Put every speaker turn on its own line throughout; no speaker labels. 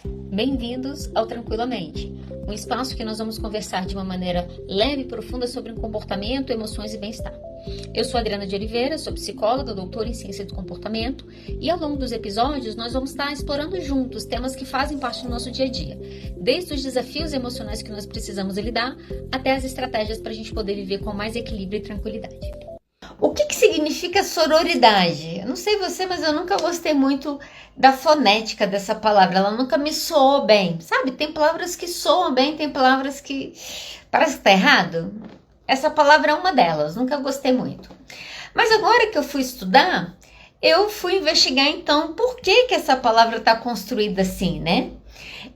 Bem-vindos ao Tranquilamente, um espaço que nós vamos conversar de uma maneira leve e profunda sobre comportamento, emoções e bem-estar. Eu sou Adriana de Oliveira, sou psicóloga, doutora em ciência do comportamento e ao longo dos episódios nós vamos estar explorando juntos temas que fazem parte do nosso dia a dia, desde os desafios emocionais que nós precisamos lidar até as estratégias para a gente poder viver com mais equilíbrio e tranquilidade. O que significa sororidade? Eu não sei você, mas eu nunca gostei muito da fonética dessa palavra. Ela nunca me soou bem, sabe? Tem palavras que soam bem, tem palavras que parece que tá errado. Essa palavra é uma delas, nunca gostei muito. Mas agora que eu fui estudar, eu fui investigar então por que essa palavra está construída assim, né?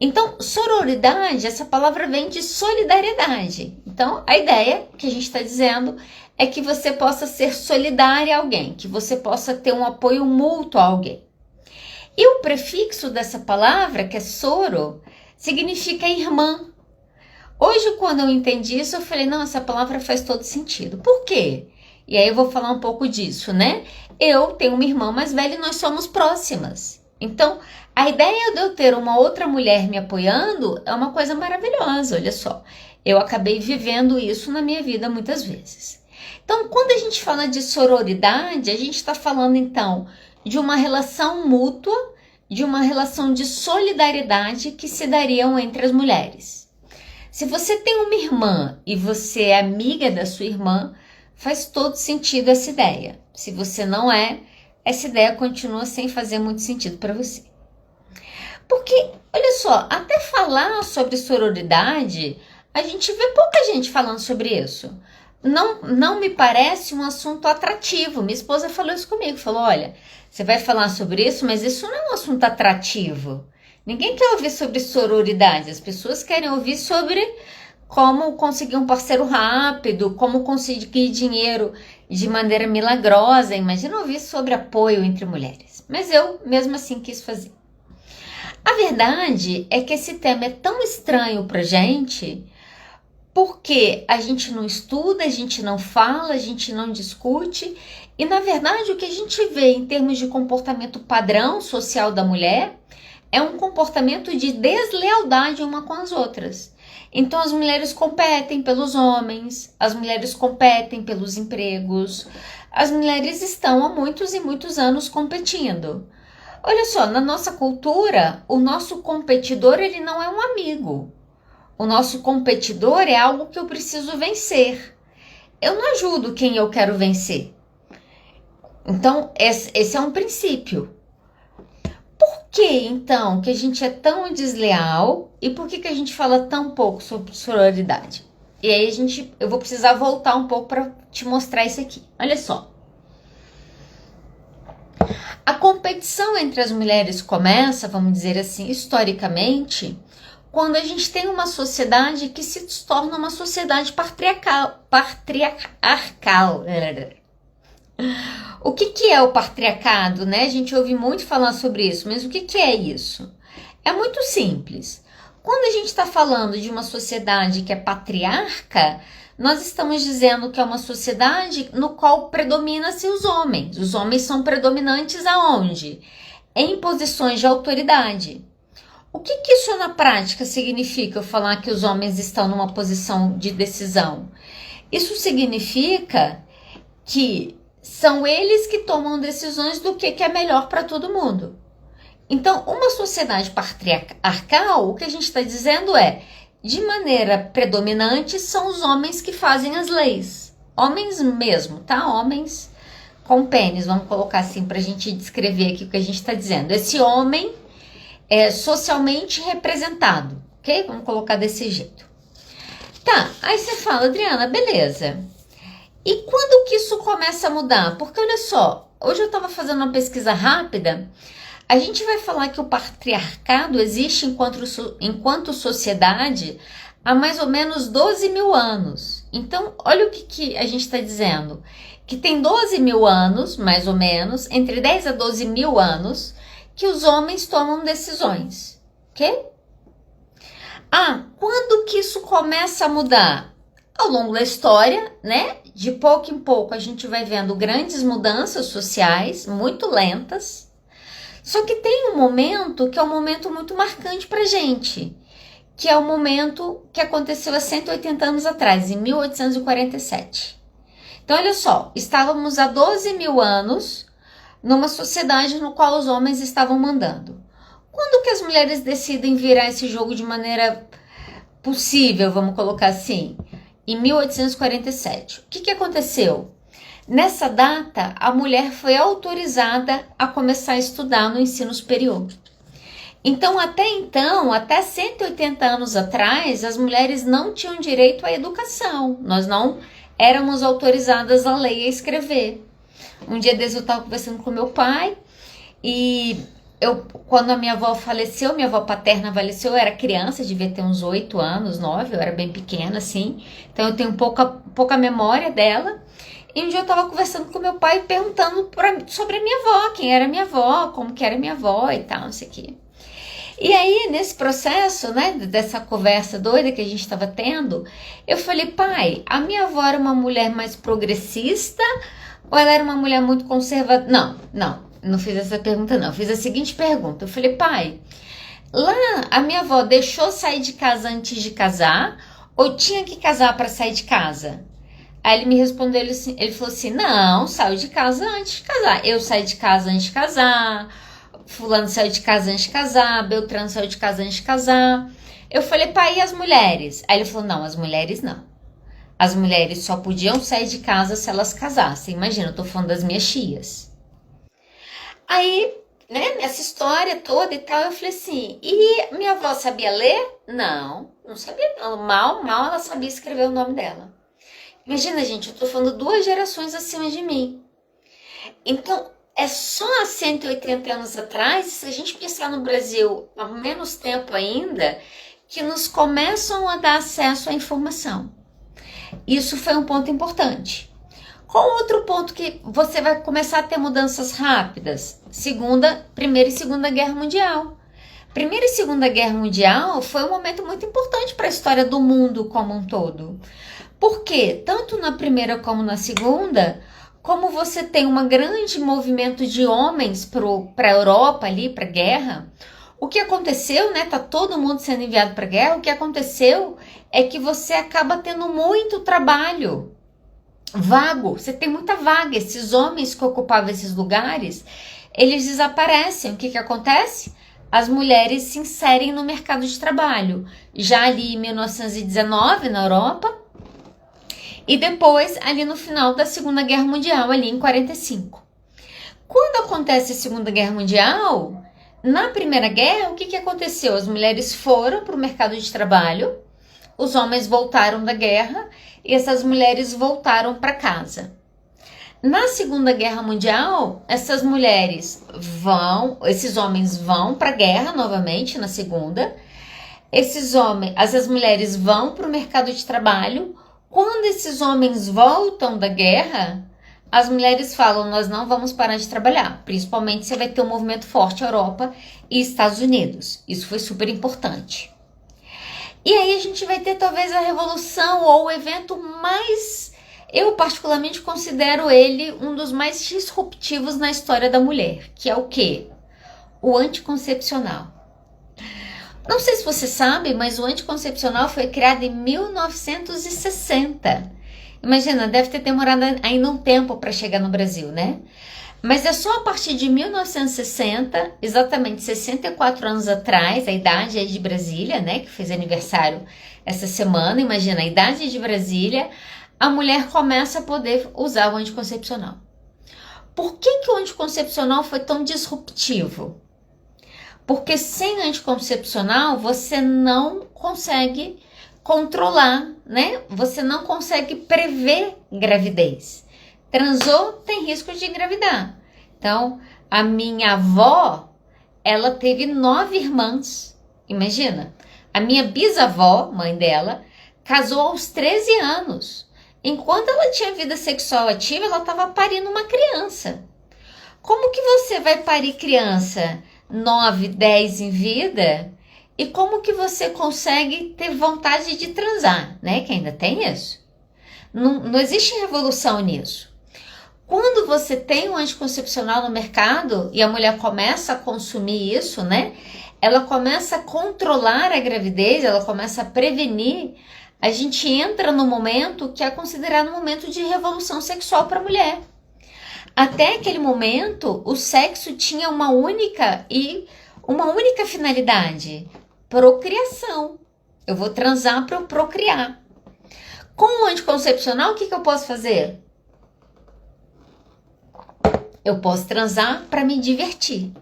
Então, sororidade, essa palavra vem de solidariedade. Então, a ideia que a gente está dizendo é que você possa ser solidária a alguém, que você possa ter um apoio mútuo a alguém. E o prefixo dessa palavra, que é soro, significa irmã. Hoje, quando eu entendi isso, eu falei, não, essa palavra faz todo sentido. Por quê? E aí eu vou falar um pouco disso, né? Eu tenho uma irmã mais velha e nós somos próximas. Então, a ideia de eu ter uma outra mulher me apoiando é uma coisa maravilhosa, olha só. Eu acabei vivendo isso na minha vida muitas vezes. Então, quando a gente fala de sororidade, a gente está falando, então, de uma relação mútua, de uma relação de solidariedade que se dariam entre as mulheres. Se você tem uma irmã e você é amiga da sua irmã, faz todo sentido essa ideia. Se você não é, essa ideia continua sem fazer muito sentido para você. Porque, olha só, até falar sobre sororidade, a gente vê pouca gente falando sobre isso. Não me parece um assunto atrativo. Minha esposa falou isso comigo, falou, olha, você vai falar sobre isso, mas isso não é um assunto atrativo. Ninguém quer ouvir sobre sororidade, as pessoas querem ouvir sobre como conseguir um parceiro rápido, como conseguir dinheiro de maneira milagrosa. Imagina ouvir sobre apoio entre mulheres. Mas eu, mesmo assim, quis fazer. A verdade é que esse tema é tão estranho pra gente, porque a gente não estuda, a gente não fala, a gente não discute, e na verdade o que a gente vê em termos de comportamento padrão social da mulher é um comportamento de deslealdade uma com as outras. Então as mulheres competem pelos homens, as mulheres competem pelos empregos, as mulheres estão há muitos e muitos anos competindo. Olha só, na nossa cultura, o nosso competidor ele não é um amigo. O nosso competidor é algo que eu preciso vencer. Eu não ajudo quem eu quero vencer. Então, esse é um princípio. Por que, então, que a gente é tão desleal e por que a gente fala tão pouco sobre sororidade? E aí eu vou precisar voltar um pouco para te mostrar isso aqui. Olha só. A competição entre as mulheres começa, vamos dizer assim, historicamente, quando a gente tem uma sociedade que se torna uma sociedade patriarcal. O que é o patriarcado, né? A gente ouve muito falar sobre isso, mas o que é isso? É muito simples. Quando a gente está falando de uma sociedade que é patriarca, nós estamos dizendo que é uma sociedade no qual predomina-se os homens. Os homens são predominantes aonde? Em posições de autoridade. O que isso na prática significa, eu falar que os homens estão numa posição de decisão? Isso significa que são eles que tomam decisões do que é melhor para todo mundo. Então, uma sociedade patriarcal, o que a gente está dizendo é, de maneira predominante, são os homens que fazem as leis. Homens mesmo, tá? Homens com pênis, vamos colocar assim para a gente descrever aqui o que a gente está dizendo. Esse homem é socialmente representado, ok? Vamos colocar desse jeito. Tá, aí você fala, Adriana, beleza. E quando que isso começa a mudar? Porque olha só, hoje eu estava fazendo uma pesquisa rápida, a gente vai falar que o patriarcado existe enquanto sociedade há mais ou menos 12 mil anos. Então, olha o que a gente está dizendo, que tem 12 mil anos, mais ou menos, entre 10 a 12 mil anos, que os homens tomam decisões, ok? Quando que isso começa a mudar? Ao longo da história, né? De pouco em pouco a gente vai vendo grandes mudanças sociais, muito lentas. Só que tem um momento que é um momento muito marcante pra gente, que é o momento que aconteceu há 180 anos atrás, em 1847. Então, olha só, estávamos há 12 mil anos numa sociedade no qual os homens estavam mandando. Quando que as mulheres decidem virar esse jogo de maneira possível, vamos colocar assim? Em 1847. O que aconteceu? Nessa data, a mulher foi autorizada a começar a estudar no ensino superior. Então, até 180 anos atrás, as mulheres não tinham direito à educação. Nós não éramos autorizadas a ler e a escrever. Um dia desses eu estava conversando com meu pai e quando a minha avó faleceu, minha avó paterna faleceu, eu era criança, devia ter uns 8 anos, 9, eu era bem pequena assim. Então eu tenho pouca memória dela. E um dia eu estava conversando com meu pai perguntando sobre a minha avó, quem era minha avó, como que era minha avó e tal, não sei o quê. E aí, nesse processo, né, dessa conversa doida que a gente estava tendo, eu falei, pai, a minha avó era uma mulher mais progressista ou ela era uma mulher muito conservadora? Não fiz essa pergunta não, eu fiz a seguinte pergunta, eu falei, pai, lá a minha avó deixou sair de casa antes de casar ou tinha que casar para sair de casa? Aí ele me respondeu, ele falou assim, não, saiu de casa antes de casar, eu saí de casa antes de casar, fulano saiu de casa antes de casar, Beltrano saiu de casa antes de casar. Eu falei, pai, e as mulheres? Aí ele falou, não, as mulheres não. As mulheres só podiam sair de casa se elas casassem. Imagina, eu tô falando das minhas tias. Aí, né, nessa história toda e tal, eu falei assim, e minha avó sabia ler? Não sabia não. Mal ela sabia escrever o nome dela. Imagina, gente, eu tô falando 2 gerações acima de mim. Então, é só há 180 anos atrás, se a gente pensar no Brasil há menos tempo ainda, que nos começam a dar acesso à informação. Isso foi um ponto importante. Qual outro ponto que você vai começar a ter mudanças rápidas? Primeira e Segunda Guerra Mundial. Primeira e Segunda Guerra Mundial foi um momento muito importante para a história do mundo como um todo. Porque, tanto na primeira como na segunda, como você tem um grande movimento de homens para a Europa ali, para a guerra, o que aconteceu, né? Tá todo mundo sendo enviado para a guerra, o que aconteceu é que você acaba tendo muito trabalho vago, você tem muita vaga, esses homens que ocupavam esses lugares, eles desaparecem. O que acontece? As mulheres se inserem no mercado de trabalho, já ali em 1919 na Europa, e depois ali no final da Segunda Guerra Mundial, ali em 45. Quando acontece a Segunda Guerra Mundial, na Primeira Guerra, o que aconteceu? As mulheres foram para o mercado de trabalho, os homens voltaram da guerra e essas mulheres voltaram para casa. Na Segunda Guerra Mundial, esses homens vão para a guerra novamente na segunda. Essas mulheres vão para o mercado de trabalho. Quando esses homens voltam da guerra, as mulheres falam, nós não vamos parar de trabalhar. Principalmente você vai ter um movimento forte na Europa e Estados Unidos. Isso foi super importante. E aí a gente vai ter talvez a revolução ou o evento mais... Eu particularmente considero ele um dos mais disruptivos na história da mulher, que é o quê? O anticoncepcional. Não sei se você sabe, mas o anticoncepcional foi criado em 1960. Imagina, deve ter demorado ainda um tempo para chegar no Brasil, né? Mas é só a partir de 1960, exatamente 64 anos atrás, a idade aí de Brasília, né, que fez aniversário essa semana, imagina, a idade de Brasília, a mulher começa a poder usar o anticoncepcional. Por que o anticoncepcional foi tão disruptivo? Porque sem anticoncepcional você não consegue controlar, né? Você não consegue prever gravidez. Transou, tem risco de engravidar. Então, a minha avó, ela teve 9 irmãs. Imagina, a minha bisavó, mãe dela, casou aos 13 anos. Enquanto ela tinha vida sexual ativa, ela estava parindo uma criança. Como que você vai parir criança 9, 10 em vida? E como que você consegue ter vontade de transar, né? Que ainda tem isso. Não existe revolução nisso. Quando você tem um anticoncepcional no mercado e a mulher começa a consumir isso, né? Ela começa a controlar a gravidez, ela começa a prevenir. A gente entra no momento que é considerado um momento de revolução sexual para a mulher. Até aquele momento, o sexo tinha uma única finalidade: procriação. Eu vou transar para eu procriar. Com o anticoncepcional, o que eu posso fazer? Eu posso transar para me divertir.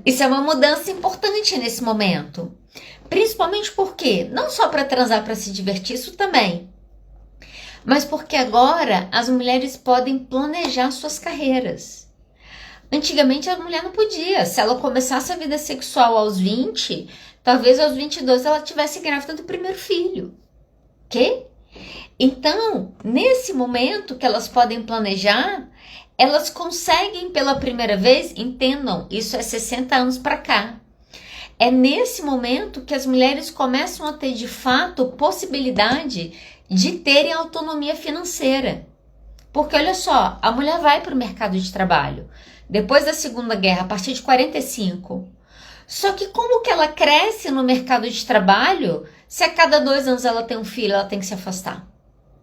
Isso é uma mudança importante nesse momento. Principalmente porque, não só para transar para se divertir, isso também. Mas porque agora as mulheres podem planejar suas carreiras. Antigamente a mulher não podia. Se ela começasse a vida sexual aos 20, talvez aos 22 ela tivesse grávida do primeiro filho. Ok? Então, nesse momento que elas podem planejar, elas conseguem pela primeira vez, entendam, isso é 60 anos para cá. É nesse momento que as mulheres começam a ter de fato possibilidade de terem autonomia financeira. Porque olha só, a mulher vai para o mercado de trabalho depois da Segunda Guerra, a partir de 45. Só que como que ela cresce no mercado de trabalho se a cada 2 anos ela tem um filho, ela tem que se afastar?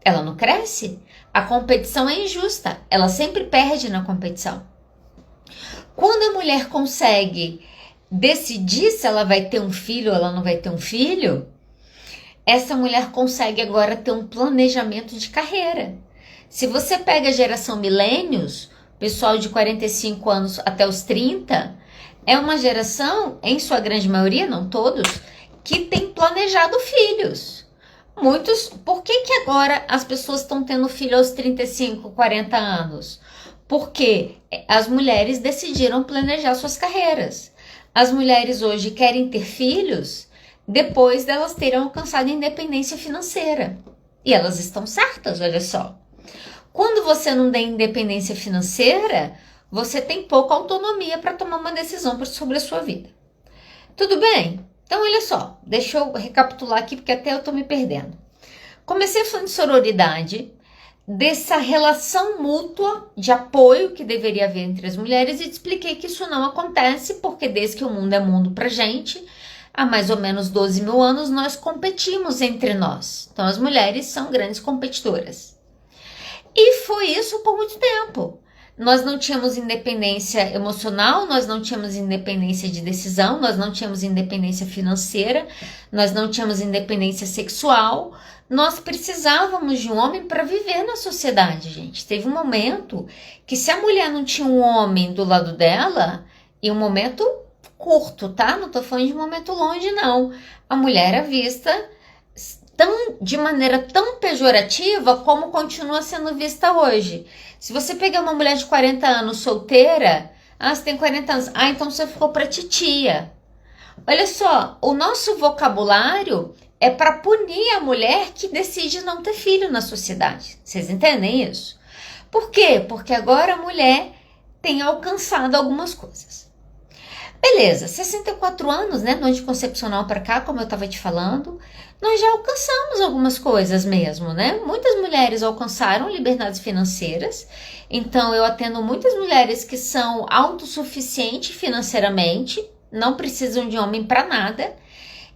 Ela não cresce. A competição é injusta. Ela sempre perde na competição. Quando a mulher consegue decidir se ela vai ter um filho ou ela não vai ter um filho, essa mulher consegue agora ter um planejamento de carreira. Se você pega a geração milênios, pessoal de 45 anos até os 30, é uma geração, em sua grande maioria, não todos, que tem planejado filhos. Muitos, por que agora as pessoas estão tendo filho aos 35, 40 anos? Porque as mulheres decidiram planejar suas carreiras. As mulheres hoje querem ter filhos depois delas terem alcançado a independência financeira. E elas estão certas, olha só. Quando você não tem independência financeira, você tem pouca autonomia para tomar uma decisão sobre a sua vida. Tudo bem? Então, olha só, deixa eu recapitular aqui, porque até eu estou me perdendo. Comecei falando de sororidade, dessa relação mútua de apoio que deveria haver entre as mulheres e te expliquei que isso não acontece, porque desde que o mundo é mundo pra gente, há mais ou menos 12 mil anos, nós competimos entre nós. Então, as mulheres são grandes competidoras. E foi isso por muito tempo. Nós não tínhamos independência emocional, nós não tínhamos independência de decisão, nós não tínhamos independência financeira, nós não tínhamos independência sexual. Nós precisávamos de um homem para viver na sociedade, gente. Teve um momento que se a mulher não tinha um homem do lado dela, e um momento curto, tá? Não tô falando de um momento longe, não. A mulher era vista de maneira tão pejorativa como continua sendo vista hoje. Se você pegar uma mulher de 40 anos solteira, você tem 40 anos, então você ficou pra titia. Olha só, o nosso vocabulário é para punir a mulher que decide não ter filho na sociedade. Vocês entendem isso? Por quê? Porque agora a mulher tem alcançado algumas coisas. Beleza, 64 anos, né, no anticoncepcional para cá, como eu estava te falando, nós já alcançamos algumas coisas mesmo, né? Muitas mulheres alcançaram liberdades financeiras, então eu atendo muitas mulheres que são autossuficientes financeiramente, não precisam de homem para nada.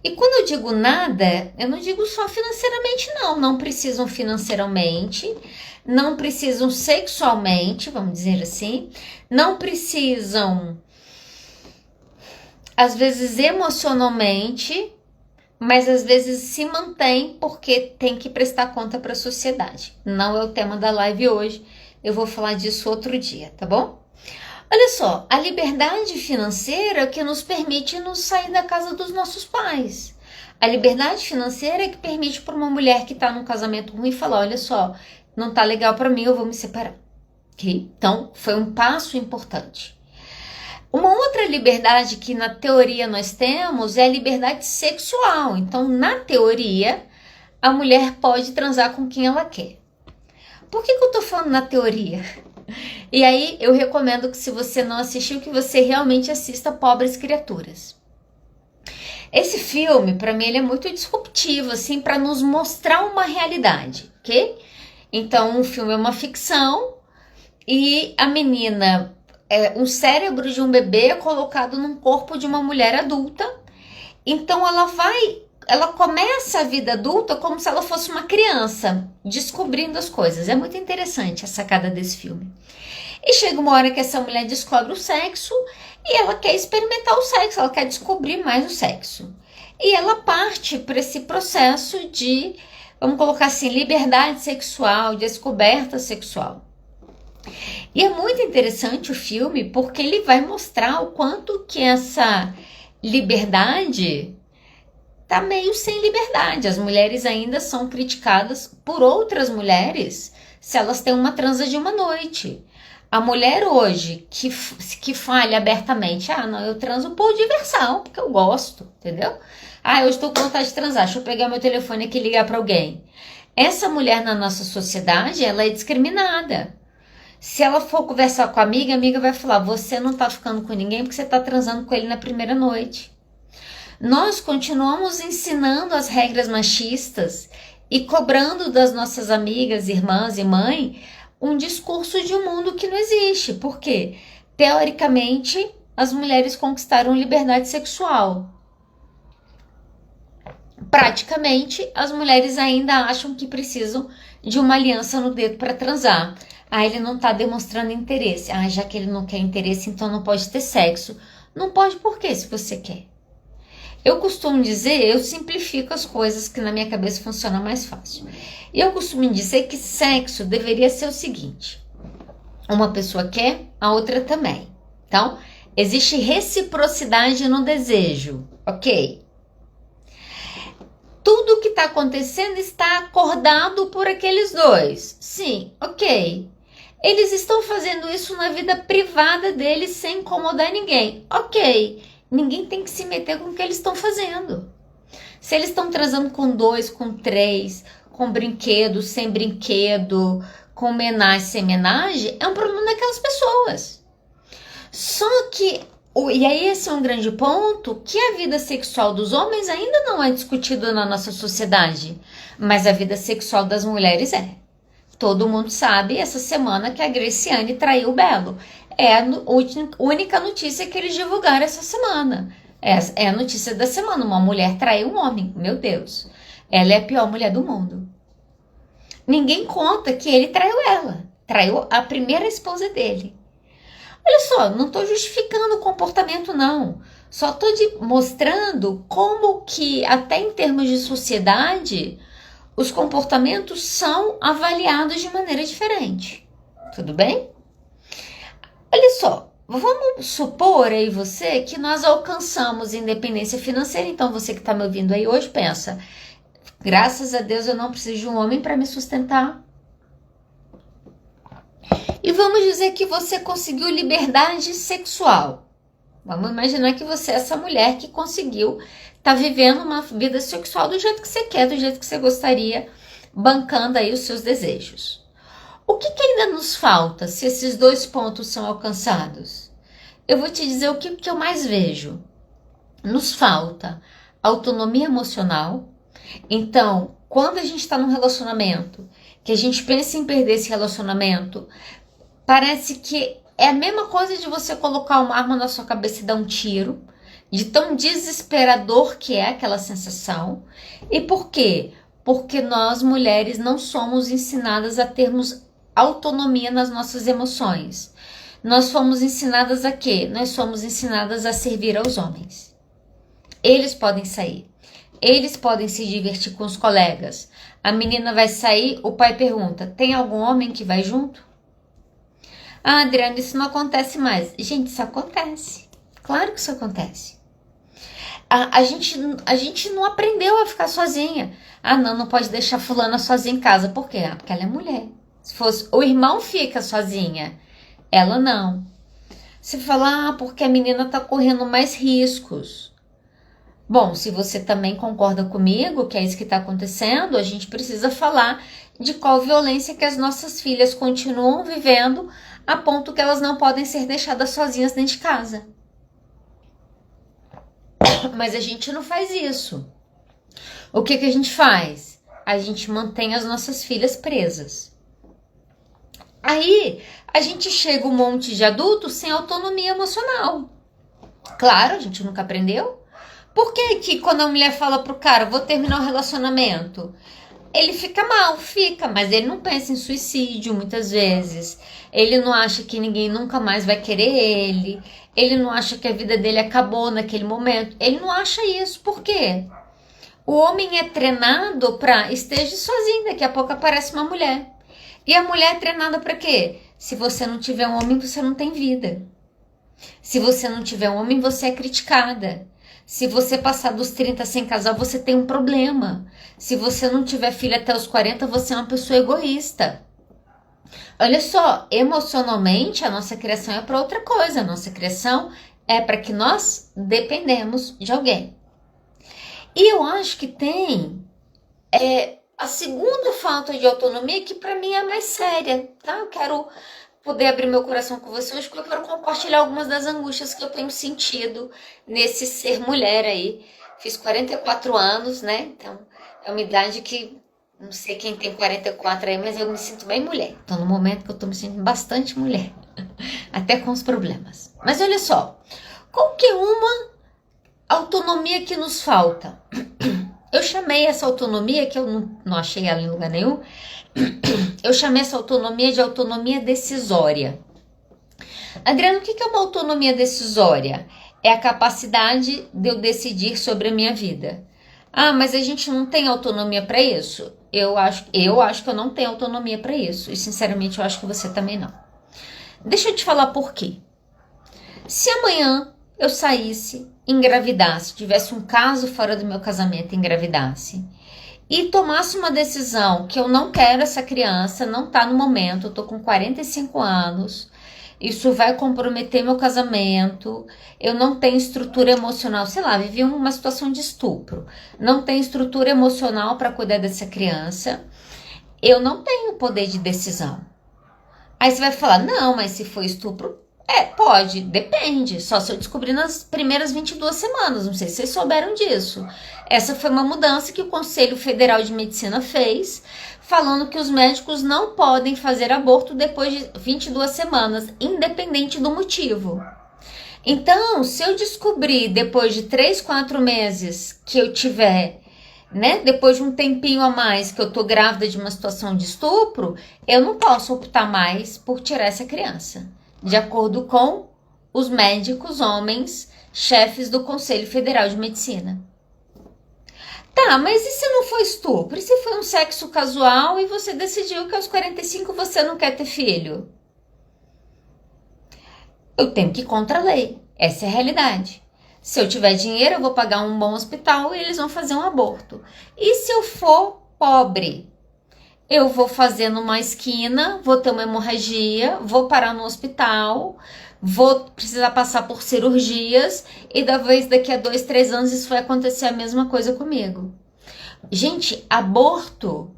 E quando eu digo nada, eu não digo só financeiramente, não precisam financeiramente, não precisam sexualmente, vamos dizer assim, não precisam às vezes emocionalmente, mas às vezes se mantém porque tem que prestar conta para a sociedade. Não é o tema da live hoje, eu vou falar disso outro dia, tá bom? Olha só, a liberdade financeira é que nos permite nos sair da casa dos nossos pais. A liberdade financeira é que permite para uma mulher que está num casamento ruim falar, olha só, não tá legal para mim, eu vou me separar. Okay? Então, foi um passo importante. Uma outra liberdade que na teoria nós temos é a liberdade sexual. Então, na teoria, a mulher pode transar com quem ela quer. Por que eu tô falando na teoria? E aí, eu recomendo que se você não assistiu, que você realmente assista Pobres Criaturas. Esse filme, para mim, ele é muito disruptivo, assim, para nos mostrar uma realidade, ok? Então, o filme é uma ficção, e a menina, um cérebro de um bebê é colocado num corpo de uma mulher adulta. Então ela começa a vida adulta como se ela fosse uma criança, descobrindo as coisas. É muito interessante a sacada desse filme. E chega uma hora que essa mulher descobre o sexo e ela quer experimentar o sexo, ela quer descobrir mais o sexo. E ela parte para esse processo de, vamos colocar assim, liberdade sexual, descoberta sexual. E é muito interessante o filme porque ele vai mostrar o quanto que essa liberdade tá meio sem liberdade. As mulheres ainda são criticadas por outras mulheres se elas têm uma transa de uma noite. A mulher hoje que fale abertamente, não, eu transo por diversão, porque eu gosto, entendeu? Eu estou com vontade de transar, deixa eu pegar meu telefone aqui e ligar para alguém. Essa mulher na nossa sociedade, ela é discriminada. Se ela for conversar com a amiga vai falar, você não tá ficando com ninguém porque você tá transando com ele na primeira noite. Nós continuamos ensinando as regras machistas e cobrando das nossas amigas, irmãs e mãe um discurso de um mundo que não existe. Porque, teoricamente, as mulheres conquistaram liberdade sexual. Praticamente, as mulheres ainda acham que precisam de uma aliança no dedo para transar. Ele não está demonstrando interesse. Já que ele não quer interesse, então não pode ter sexo. Não pode por quê, se você quer? Eu costumo dizer, eu simplifico as coisas que na minha cabeça funcionam mais fácil. Eu costumo dizer que sexo deveria ser o seguinte. Uma pessoa quer, a outra também. Então, existe reciprocidade no desejo, ok? Tudo que está acontecendo está acordado por aqueles dois. Sim, ok. Eles estão fazendo isso na vida privada deles sem incomodar ninguém. Ok. Ninguém tem que se meter com o que eles estão fazendo. Se eles estão transando com 2, com 3, com brinquedo, sem brinquedo, com homenagem, sem homenagem, é um problema daquelas pessoas. Só que, e aí esse é um grande ponto, que a vida sexual dos homens ainda não é discutida na nossa sociedade, mas a vida sexual das mulheres é. Todo mundo sabe essa semana que a Graciane traiu o Belo. É a única notícia que eles divulgaram essa semana. É a notícia da semana. Uma mulher traiu um homem. Meu Deus. Ela é a pior mulher do mundo. Ninguém conta que ele traiu ela. Traiu a primeira esposa dele. Olha só, não estou justificando o comportamento, não. Só estou mostrando como que, até em termos de sociedade, os comportamentos são avaliados de maneira diferente. Tudo bem? Olha só, vamos supor aí você que nós alcançamos independência financeira. Então você que está me ouvindo aí hoje pensa, graças a Deus eu não preciso de um homem para me sustentar. E vamos dizer que você conseguiu liberdade sexual. Vamos imaginar que você é essa mulher que conseguiu estar vivendo uma vida sexual do jeito que você quer, do jeito que você gostaria, bancando aí os seus desejos. O que ainda nos falta se esses 2 pontos são alcançados? Eu vou te dizer o que eu mais vejo. Nos falta autonomia emocional. Então, quando a gente está num relacionamento, que a gente pensa em perder esse relacionamento, parece que é a mesma coisa de você colocar uma arma na sua cabeça e dar um tiro, de tão desesperador que é aquela sensação. E por quê? Porque nós, mulheres, não somos ensinadas a termos autonomia nas nossas emoções. Nós fomos ensinadas a quê? Nós somos ensinadas a servir aos homens. Eles podem sair. Eles podem se divertir com os colegas. A menina vai sair, o pai pergunta, tem algum homem que vai junto? Adriana, isso não acontece mais. Gente, isso acontece. Claro que isso acontece. A gente não aprendeu a ficar sozinha. Não pode deixar fulana sozinha em casa. Por quê? Porque ela é mulher. Se fosse o irmão fica sozinha, ela não. Você fala, porque a menina tá correndo mais riscos. Bom, se você também concorda comigo que é isso que está acontecendo, a gente precisa falar de qual violência que as nossas filhas continuam vivendo a ponto que elas não podem ser deixadas sozinhas dentro de casa. Mas a gente não faz isso. O que a gente faz? A gente mantém as nossas filhas presas. Aí a gente chega um monte de adultos sem autonomia emocional. Claro, a gente nunca aprendeu. Por que que quando a mulher fala pro cara, vou terminar o relacionamento, ele fica mal, fica, mas ele não pensa em suicídio muitas vezes. Ele não acha que ninguém nunca mais vai querer ele. Ele não acha que a vida dele acabou naquele momento. Ele não acha isso. Por quê? O homem é treinado para esteja sozinho, daqui a pouco aparece uma mulher. E a mulher é treinada para quê? Se você não tiver um homem, você não tem vida. Se você não tiver um homem, você é criticada. Se você passar dos 30 sem casar, você tem um problema. Se você não tiver filho até os 40, você é uma pessoa egoísta. Olha só, emocionalmente a nossa criação é para outra coisa. A nossa criação é para que nós dependemos de alguém. E eu acho que tem a segunda falta de autonomia, que para mim é a mais séria, tá? Eu quero poder abrir meu coração com você hoje, porque eu quero compartilhar algumas das angústias que eu tenho sentido nesse ser mulher aí. Fiz 44 anos, né? Então, é uma idade que, não sei quem tem 44 aí, mas eu me sinto bem mulher. Então, no momento que eu tô me sentindo bastante mulher, até com os problemas. Mas olha só, qual que é uma autonomia que nos falta? Eu chamei essa autonomia, que eu não achei ela em lugar nenhum, eu chamei essa autonomia de autonomia decisória. Adriano, o que é uma autonomia decisória? É a capacidade de eu decidir sobre a minha vida. Ah, mas a gente não tem autonomia para isso? Eu acho que eu não tenho autonomia para isso. E sinceramente eu acho que você também não. Deixa eu te falar por quê. Se amanhã eu saísse, engravidasse, tivesse um caso fora do meu casamento, engravidasse, e tomasse uma decisão que eu não quero essa criança, não tá no momento, eu tô com 45 anos, isso vai comprometer meu casamento, eu não tenho estrutura emocional, sei lá, vivi uma situação de estupro, não tenho estrutura emocional para cuidar dessa criança, eu não tenho poder de decisão. Aí você vai falar, não, mas se for estupro, pode, depende, só se eu descobrir nas primeiras 22 semanas, não sei se vocês souberam disso. Essa foi uma mudança que o Conselho Federal de Medicina fez, falando que os médicos não podem fazer aborto depois de 22 semanas, independente do motivo. Então, se eu descobrir depois de 3, 4 meses que eu tiver, né, depois de um tempinho a mais que eu tô grávida de uma situação de estupro, eu não posso optar mais por tirar essa criança. De acordo com os médicos homens, chefes do Conselho Federal de Medicina. Tá, mas e se não foi estupro? E se foi um sexo casual e você decidiu que aos 45 você não quer ter filho? Eu tenho que ir contra a lei. Essa é a realidade. Se eu tiver dinheiro, eu vou pagar um bom hospital e eles vão fazer um aborto. E se eu for pobre? Eu vou fazer numa esquina, vou ter uma hemorragia, vou parar no hospital, vou precisar passar por cirurgias e talvez daqui a 2, 3 anos isso vai acontecer a mesma coisa comigo. Gente, aborto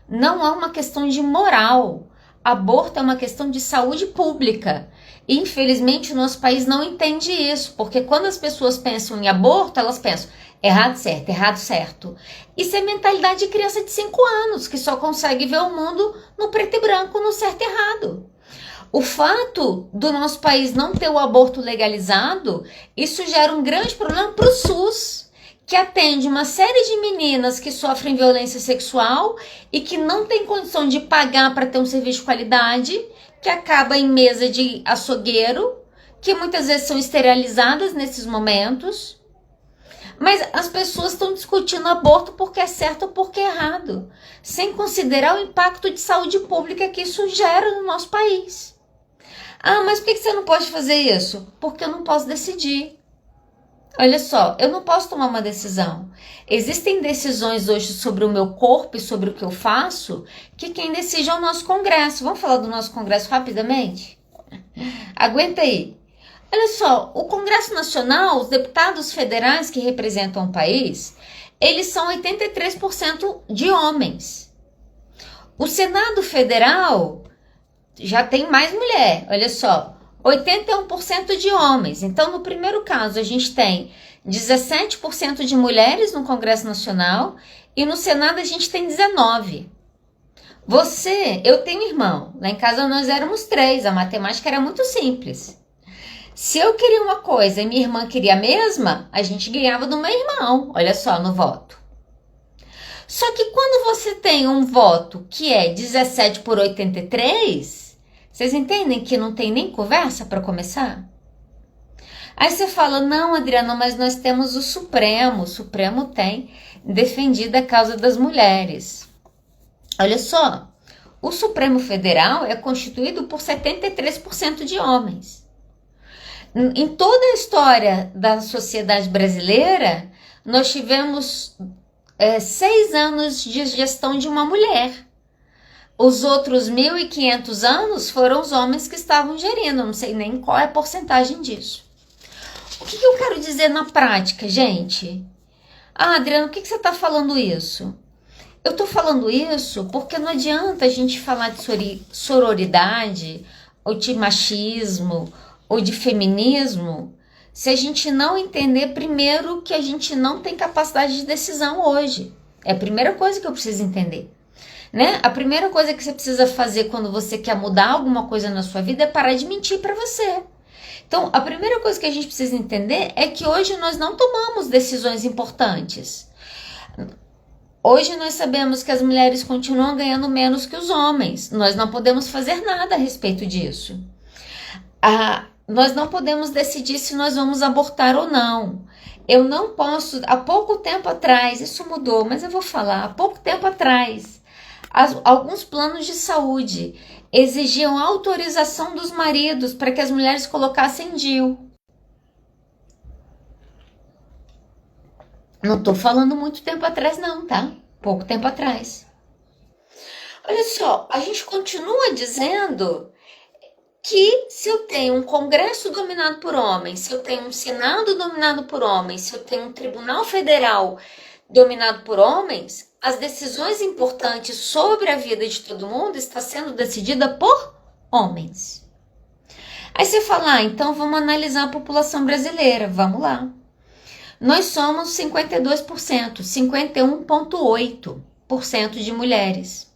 não é uma questão de moral. Aborto é uma questão de saúde pública. E, infelizmente, o nosso país não entende isso, porque quando as pessoas pensam em aborto, elas pensam errado, certo, errado, certo. Isso é mentalidade de criança de 5 anos, que só consegue ver o mundo no preto e branco, no certo e errado. O fato do nosso país não ter o aborto legalizado, isso gera um grande problema para o SUS, que atende uma série de meninas que sofrem violência sexual e que não tem condição de pagar para ter um serviço de qualidade, que acaba em mesa de açougueiro, que muitas vezes são esterilizadas nesses momentos. Mas as pessoas estão discutindo aborto porque é certo ou porque é errado, sem considerar o impacto de saúde pública que isso gera no nosso país. Ah, mas por que você não pode fazer isso? Porque eu não posso decidir. Olha só, eu não posso tomar uma decisão. Existem decisões hoje sobre o meu corpo e sobre o que eu faço, que quem decide é o nosso Congresso. Vamos falar do nosso Congresso rapidamente? Aguenta aí. Olha só, o Congresso Nacional, os deputados federais que representam o país, eles são 83% de homens. O Senado Federal já tem mais mulher, olha só, 81% de homens. Então, no primeiro caso, a gente tem 17% de mulheres no Congresso Nacional e no Senado a gente tem 19%. Eu tenho irmão. Lá em casa nós éramos 3. A matemática era muito simples. Se eu queria uma coisa e minha irmã queria a mesma, a gente ganhava do meu irmão. Olha só, no voto. Só que quando você tem um voto que é 17 por 83, vocês entendem que não tem nem conversa para começar? Aí você fala, não, Adriana, mas nós temos o Supremo tem defendido a causa das mulheres. Olha só, o Supremo Federal é constituído por 73% de homens. Em toda a história da sociedade brasileira, nós tivemos 6 anos de gestão de uma mulher. Os outros 1.500 anos foram os homens que estavam gerindo, não sei nem qual é a porcentagem disso. O que eu quero dizer na prática, gente? Ah, Adriana, por que você está falando isso? Eu estou falando isso porque não adianta a gente falar de sororidade, ou de machismo, ou de feminismo, se a gente não entender primeiro que a gente não tem capacidade de decisão hoje. É a primeira coisa que eu preciso entender. Né? A primeira coisa que você precisa fazer quando você quer mudar alguma coisa na sua vida é parar de mentir para você. Então, a primeira coisa que a gente precisa entender é que hoje nós não tomamos decisões importantes. Hoje nós sabemos que as mulheres continuam ganhando menos que os homens. Nós não podemos fazer nada a respeito disso. Nós não podemos decidir se nós vamos abortar ou não. Eu não posso, há pouco tempo atrás, isso mudou, mas eu vou falar, há pouco tempo atrás, alguns planos de saúde exigiam autorização dos maridos para que as mulheres colocassem DIU. Não estou falando muito tempo atrás não, tá? Pouco tempo atrás. Olha só, a gente continua dizendo que se eu tenho um Congresso dominado por homens, se eu tenho um Senado dominado por homens, se eu tenho um Tribunal Federal dominado por homens, as decisões importantes sobre a vida de todo mundo está sendo decidida por homens. Aí você fala, então vamos analisar a população brasileira, vamos lá. Nós somos 52%, 51,8% de mulheres.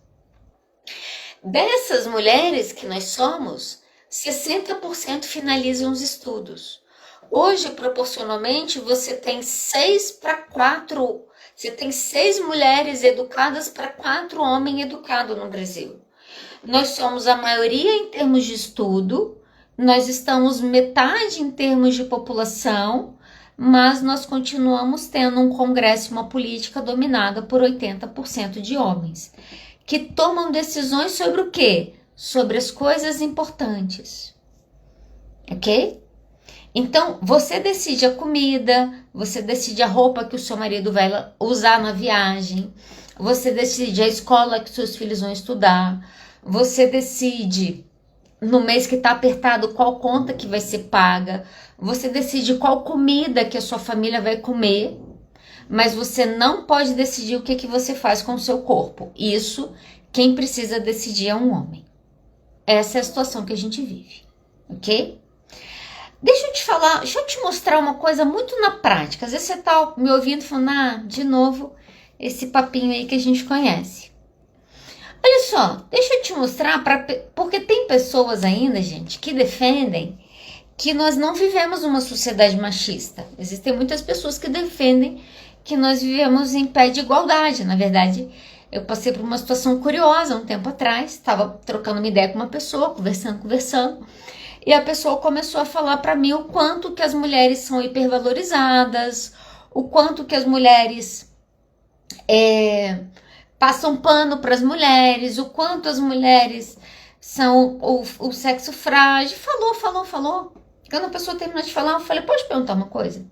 Dessas mulheres que nós somos, 60% finalizam os estudos. Hoje, proporcionalmente, você tem 6 mulheres educadas para 4 homens educados no Brasil. Nós somos a maioria em termos de estudo, nós estamos metade em termos de população, mas nós continuamos tendo um Congresso e uma política dominada por 80% de homens, que tomam decisões sobre o quê? Sobre as coisas importantes, ok? Então, você decide a comida, você decide a roupa que o seu marido vai usar na viagem, você decide a escola que seus filhos vão estudar, você decide no mês que está apertado qual conta que vai ser paga, você decide qual comida que a sua família vai comer, mas você não pode decidir o que você faz com o seu corpo. Isso, quem precisa decidir é um homem. Essa é a situação que a gente vive, ok? Deixa eu te mostrar uma coisa muito na prática. Às vezes você tá me ouvindo falando, de novo, esse papinho aí que a gente conhece. Olha só, deixa eu te mostrar, porque tem pessoas ainda, gente, que defendem que nós não vivemos uma sociedade machista. Existem muitas pessoas que defendem que nós vivemos em pé de igualdade. Na verdade, eu passei por uma situação curiosa um tempo atrás, estava trocando uma ideia com uma pessoa, conversando, e a pessoa começou a falar para mim o quanto que as mulheres são hipervalorizadas, o quanto que as mulheres passam pano para as mulheres, o quanto as mulheres são o sexo frágil. Falou. Quando a pessoa terminou de falar, eu falei, pode perguntar uma coisa?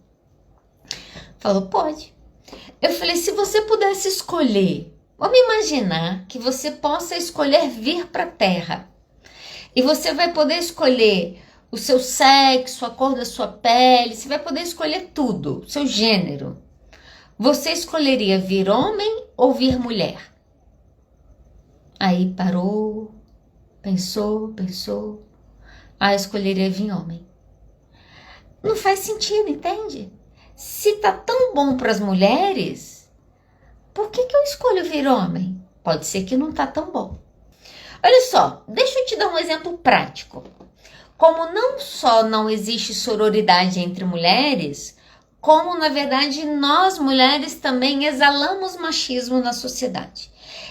Falou, pode. Eu falei, se você pudesse escolher, vamos imaginar que você possa escolher vir para a Terra. E você vai poder escolher o seu sexo, a cor da sua pele, você vai poder escolher tudo, seu gênero. Você escolheria vir homem ou vir mulher? Aí parou, pensou. Ah, eu escolheria vir homem. Não faz sentido, entende? Se tá tão bom para as mulheres, por que eu escolho vir homem? Pode ser que não tá tão bom. Olha só, deixa eu te dar um exemplo prático. Como não só não existe sororidade entre mulheres, como na verdade nós mulheres também exalamos machismo na sociedade.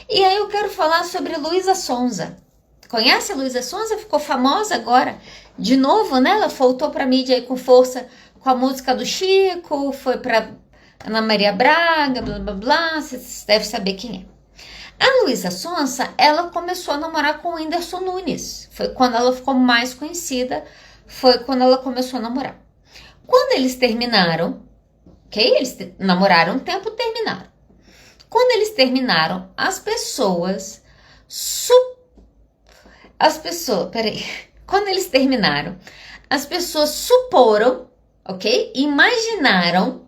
E aí eu quero falar sobre Luísa Sonza. Conhece a Luísa Sonza? Ficou famosa agora de novo, né? Ela voltou para a mídia aí com força com a música do Chico, foi para Ana Maria Braga, blá blá blá, você deve saber quem é. A Luísa Sonza, ela começou a namorar com o Whindersson Nunes. Foi quando ela ficou mais conhecida, foi quando ela começou a namorar. Quando eles terminaram, ok? Eles namoraram um tempo, terminaram. Quando eles terminaram, Quando eles terminaram, as pessoas suporam, ok? Imaginaram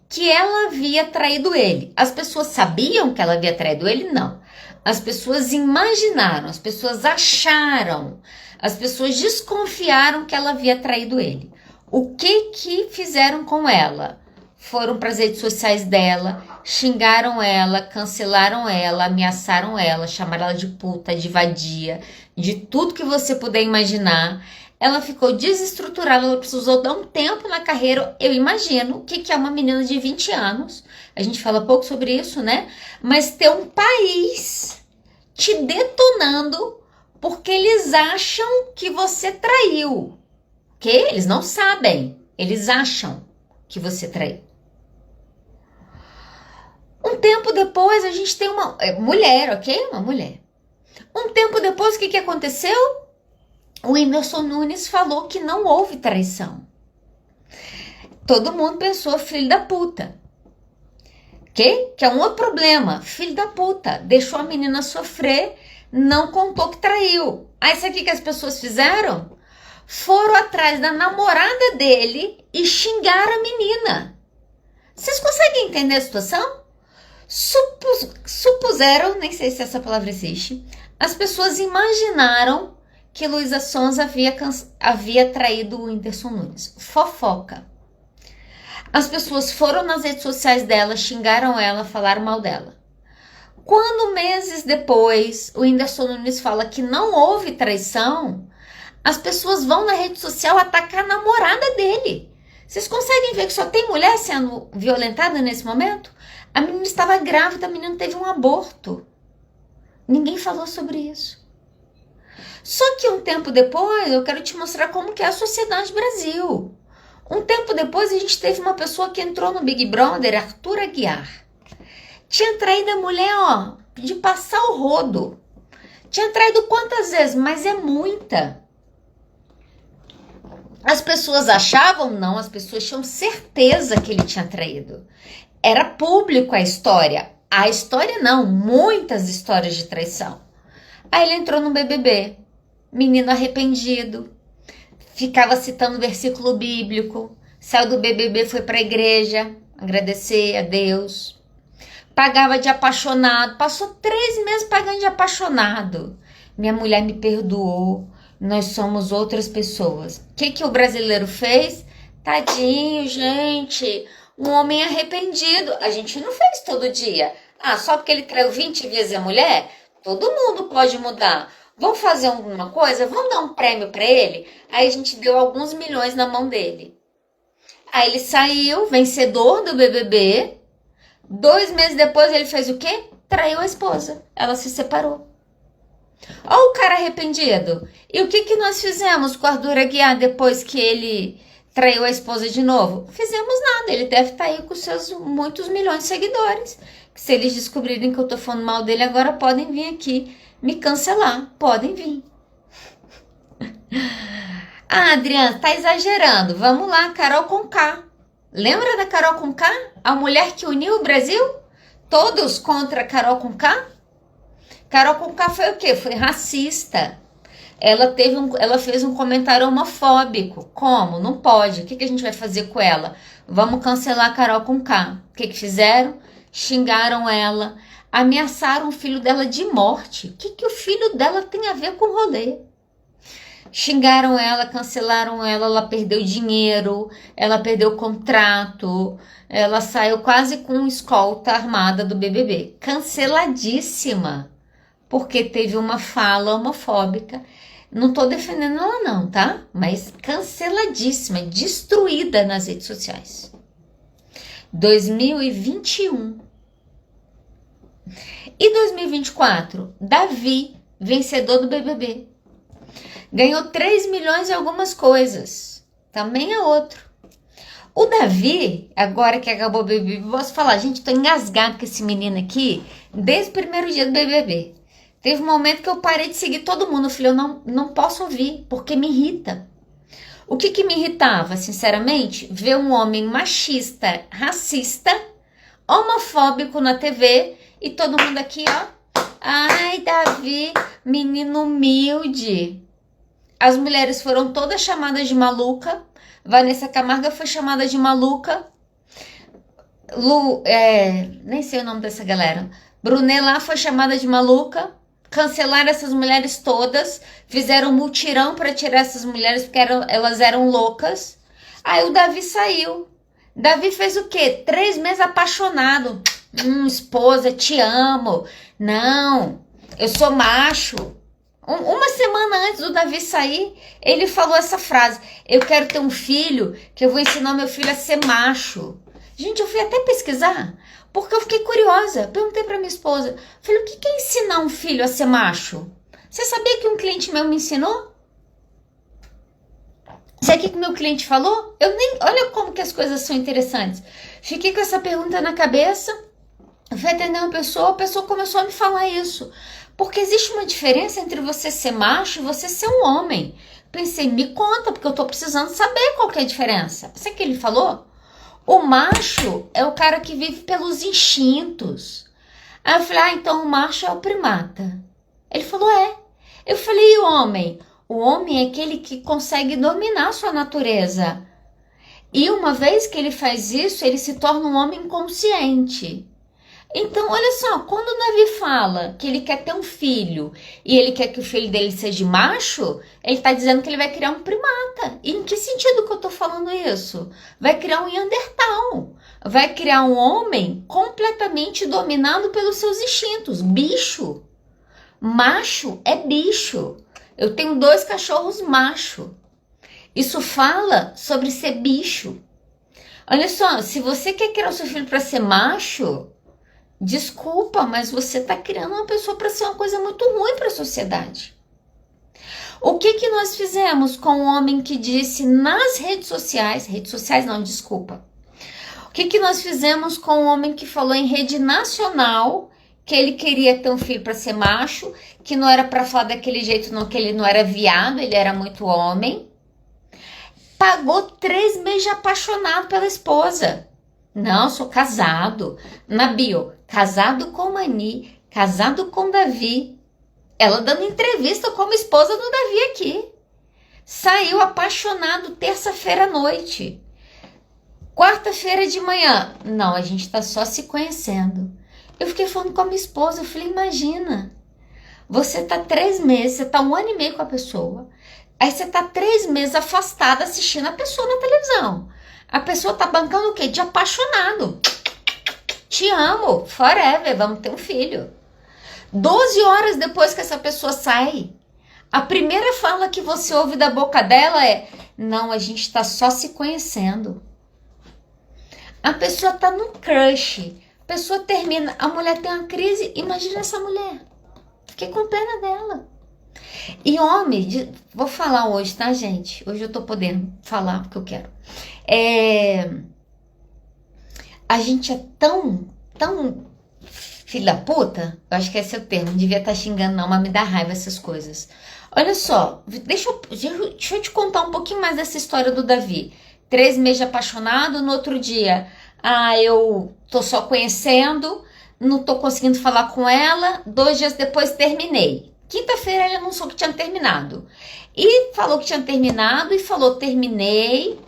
que ela havia traído ele. As pessoas sabiam que ela havia traído ele? Não. As pessoas imaginaram, as pessoas acharam, as pessoas desconfiaram que ela havia traído ele. O que fizeram com ela? Foram para as redes sociais dela, xingaram ela, cancelaram ela, ameaçaram ela, chamaram ela de puta, de vadia, de tudo que você puder imaginar. Ela ficou desestruturada, ela precisou dar um tempo na carreira. Eu imagino o que é uma menina de 20 anos. A gente fala pouco sobre isso, né? Mas ter um país te detonando porque eles acham que você traiu. Ok? Eles não sabem. Eles acham que você traiu. Um tempo depois a gente tem uma mulher, ok? Uma mulher. Um tempo depois o que aconteceu? O Whindersson Nunes falou que não houve traição. Todo mundo pensou, filho da puta. Que é um outro problema. Filho da puta. Deixou a menina sofrer, não contou que traiu. Aí sabe o que as pessoas fizeram? Foram atrás da namorada dele e xingaram a menina. Vocês conseguem entender a situação? Supuseram, nem sei se essa palavra existe, as pessoas imaginaram que Luísa Sonza havia traído o Whindersson Nunes. Fofoca. As pessoas foram nas redes sociais dela, xingaram ela, falaram mal dela. Quando meses depois o Whindersson Nunes fala que não houve traição, as pessoas vão na rede social atacar a namorada dele. Vocês conseguem ver que só tem mulher sendo violentada nesse momento? A menina estava grávida, a menina teve um aborto. Ninguém falou sobre isso. Só que um tempo depois, eu quero te mostrar como que é a sociedade Brasil. Um tempo depois, a gente teve uma pessoa que entrou no Big Brother, Arthur Aguiar. Tinha traído a mulher, ó, de passar o rodo. Tinha traído quantas vezes? Mas é muita. As pessoas achavam? Não, as pessoas tinham certeza que ele tinha traído. Era público a história. A história não, muitas histórias de traição. Aí ele entrou no BBB. Menino arrependido, ficava citando versículo bíblico, saiu do BBB, foi para a igreja, agradecer a Deus, pagava de apaixonado, passou 3 meses pagando de apaixonado. Minha mulher me perdoou, nós somos outras pessoas. O que o brasileiro fez? Tadinho, gente, um homem arrependido. A gente não fez todo dia. Ah, só porque ele traiu 20 vezes a mulher? Todo mundo pode mudar. Vamos fazer alguma coisa? Vamos dar um prêmio para ele? Aí a gente deu alguns milhões na mão dele. Aí ele saiu, vencedor do BBB. 2 meses depois ele fez o quê? Traiu a esposa. Ela se separou. Olha o cara arrependido. E o que nós fizemos com o Arthur Aguiar depois que ele traiu a esposa de novo? Fizemos nada. Ele deve estar aí com seus muitos milhões de seguidores. Se eles descobrirem que eu tô falando mal dele, agora podem vir aqui me cancelar. Podem vir. Ah, Adriana, tá exagerando. Vamos lá, Carol Conká. Lembra da Carol Conká? A mulher que uniu o Brasil? Todos contra a Carol Conká? Carol Conká foi o quê? Foi racista. Ela fez um comentário homofóbico. Como? Não pode. O que a gente vai fazer com ela? Vamos cancelar a Carol Conká. O que fizeram? Xingaram ela, ameaçaram o filho dela de morte. O que o filho dela tem a ver com o rolê? Xingaram ela, cancelaram ela, ela perdeu dinheiro, ela perdeu o contrato, ela saiu quase com escolta armada do BBB. Canceladíssima. porque teve uma fala homofóbica. Não tô defendendo ela não, tá? Mas canceladíssima, destruída nas redes sociais. 2021. E 2024? Davi, vencedor do BBB. Ganhou 3 milhões e algumas coisas. Também é outro. O Davi, agora que acabou o BBB, posso falar, gente, tô engasgado com esse menino aqui desde o primeiro dia do BBB. Teve um momento que eu parei de seguir todo mundo. Eu falei, eu não posso ouvir, porque me irrita. O que me irritava, sinceramente? Ver um homem machista, racista, homofóbico na TV e todo mundo aqui, ó. Ai, Davi, menino humilde. As mulheres foram todas chamadas de maluca. Vanessa Camargo foi chamada de maluca. Nem sei o nome dessa galera. Brunella foi chamada de maluca. Cancelaram essas mulheres todas. Fizeram mutirão para tirar essas mulheres porque elas eram loucas. Aí o Davi saiu. Davi fez o quê? 3 meses apaixonado. Esposa, te amo. Não, eu sou macho. Uma semana antes do Davi sair, ele falou essa frase: eu quero ter um filho, que eu vou ensinar meu filho a ser macho. Gente, eu fui até pesquisar, porque eu fiquei curiosa. Perguntei pra minha esposa, falei, o que é ensinar um filho a ser macho? Você sabia que um cliente meu me ensinou? Sabe o que meu cliente falou? Olha como que as coisas são interessantes. Fiquei com essa pergunta na cabeça, fui atender uma pessoa, a pessoa começou a me falar isso. Porque existe uma diferença entre você ser macho e você ser um homem. Pensei, me conta, porque eu tô precisando saber qual que é a diferença. Sabe o que ele falou? O macho é o cara que vive pelos instintos. Aí eu falei, então o macho é o primata. Ele falou, é. Eu falei, e o homem? O homem é aquele que consegue dominar a sua natureza. E uma vez que ele faz isso, ele se torna um homem consciente. Então, olha só, quando o Davi fala que ele quer ter um filho e ele quer que o filho dele seja macho, ele está dizendo que ele vai criar um primata. E em que sentido que eu estou falando isso? Vai criar um Neandertal. Vai criar um homem completamente dominado pelos seus instintos. Bicho. Macho é bicho. Eu tenho 2 cachorros macho. Isso fala sobre ser bicho. Olha só, se você quer criar o seu filho para ser macho, desculpa, mas você está criando uma pessoa para ser uma coisa muito ruim para a sociedade. O que nós fizemos com o homem que disse nas redes sociais não, desculpa. O que nós fizemos com o homem que falou em rede nacional que ele queria ter um filho para ser macho, que não era para falar daquele jeito, não, que ele não era viado, ele era muito homem. Pagou 3 meses de apaixonado pela esposa. Não, sou casado. Na bio, casado com Mani, casado com Davi. Ela dando entrevista como esposa do Davi aqui. Saiu apaixonado terça-feira à noite. Quarta-feira de manhã. Não, a gente tá só se conhecendo. Eu fiquei falando com a minha esposa, eu falei, imagina. Você tá 3 meses, você tá 1 ano e meio com a pessoa. Aí você tá 3 meses afastada assistindo a pessoa na televisão. A pessoa tá bancando o quê? De apaixonado. Te amo, forever, vamos ter um filho. 12 horas depois que essa pessoa sai, a primeira fala que você ouve da boca dela é: não, a gente tá só se conhecendo. A pessoa tá no crush, a pessoa termina, a mulher tem uma crise, imagina essa mulher. Fiquei com pena dela. E homem, vou falar hoje, tá, gente? Hoje eu tô podendo falar porque eu quero. A gente é tão filho da puta, eu acho que esse é o termo, não devia estar xingando não, mas me dá raiva essas coisas. Olha só, deixa eu te contar um pouquinho mais dessa história do Davi. 3 meses de apaixonado, no outro dia, eu tô só conhecendo, não tô conseguindo falar com ela, 2 dias depois terminei. Quinta-feira ele anunciou que tinha terminado. E falou que tinha terminado e falou, terminei.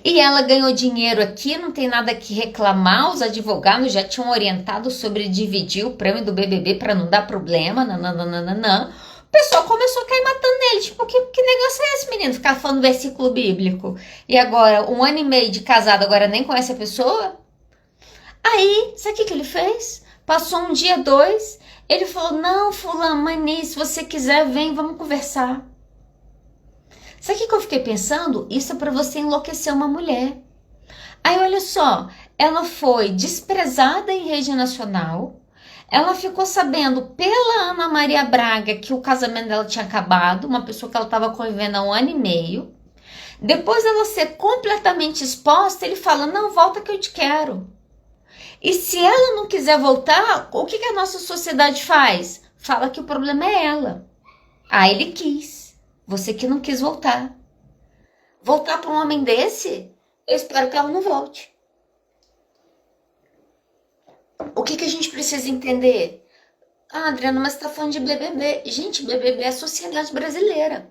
E ela ganhou dinheiro aqui, não tem nada que reclamar. Os advogados já tinham orientado sobre dividir o prêmio do BBB para não dar problema. Nananana. O pessoal começou a cair matando nele. Tipo, que negócio é esse, menino? Ficar falando versículo bíblico. E agora, 1 ano e meio de casado, agora nem conhece a pessoa? Aí, sabe o que ele fez? Passou um dia, 2, Ele falou, não, fulano, mas se você quiser, vem, vamos conversar. Sabe o que eu fiquei pensando? Isso é para você enlouquecer uma mulher. Aí olha só, ela foi desprezada em rede nacional, ela ficou sabendo pela Ana Maria Braga que o casamento dela tinha acabado, uma pessoa que ela estava convivendo há 1 ano e meio. Depois dela ser completamente exposta, ele fala, não, volta que eu te quero. E se ela não quiser voltar, o que a nossa sociedade faz? Fala que o problema é ela. Ah, ele quis. Você que não quis voltar. Voltar para um homem desse? Eu espero que ela não volte. O que a gente precisa entender? Ah, Adriana, mas você tá falando de BBB. Gente, BBB é a sociedade brasileira.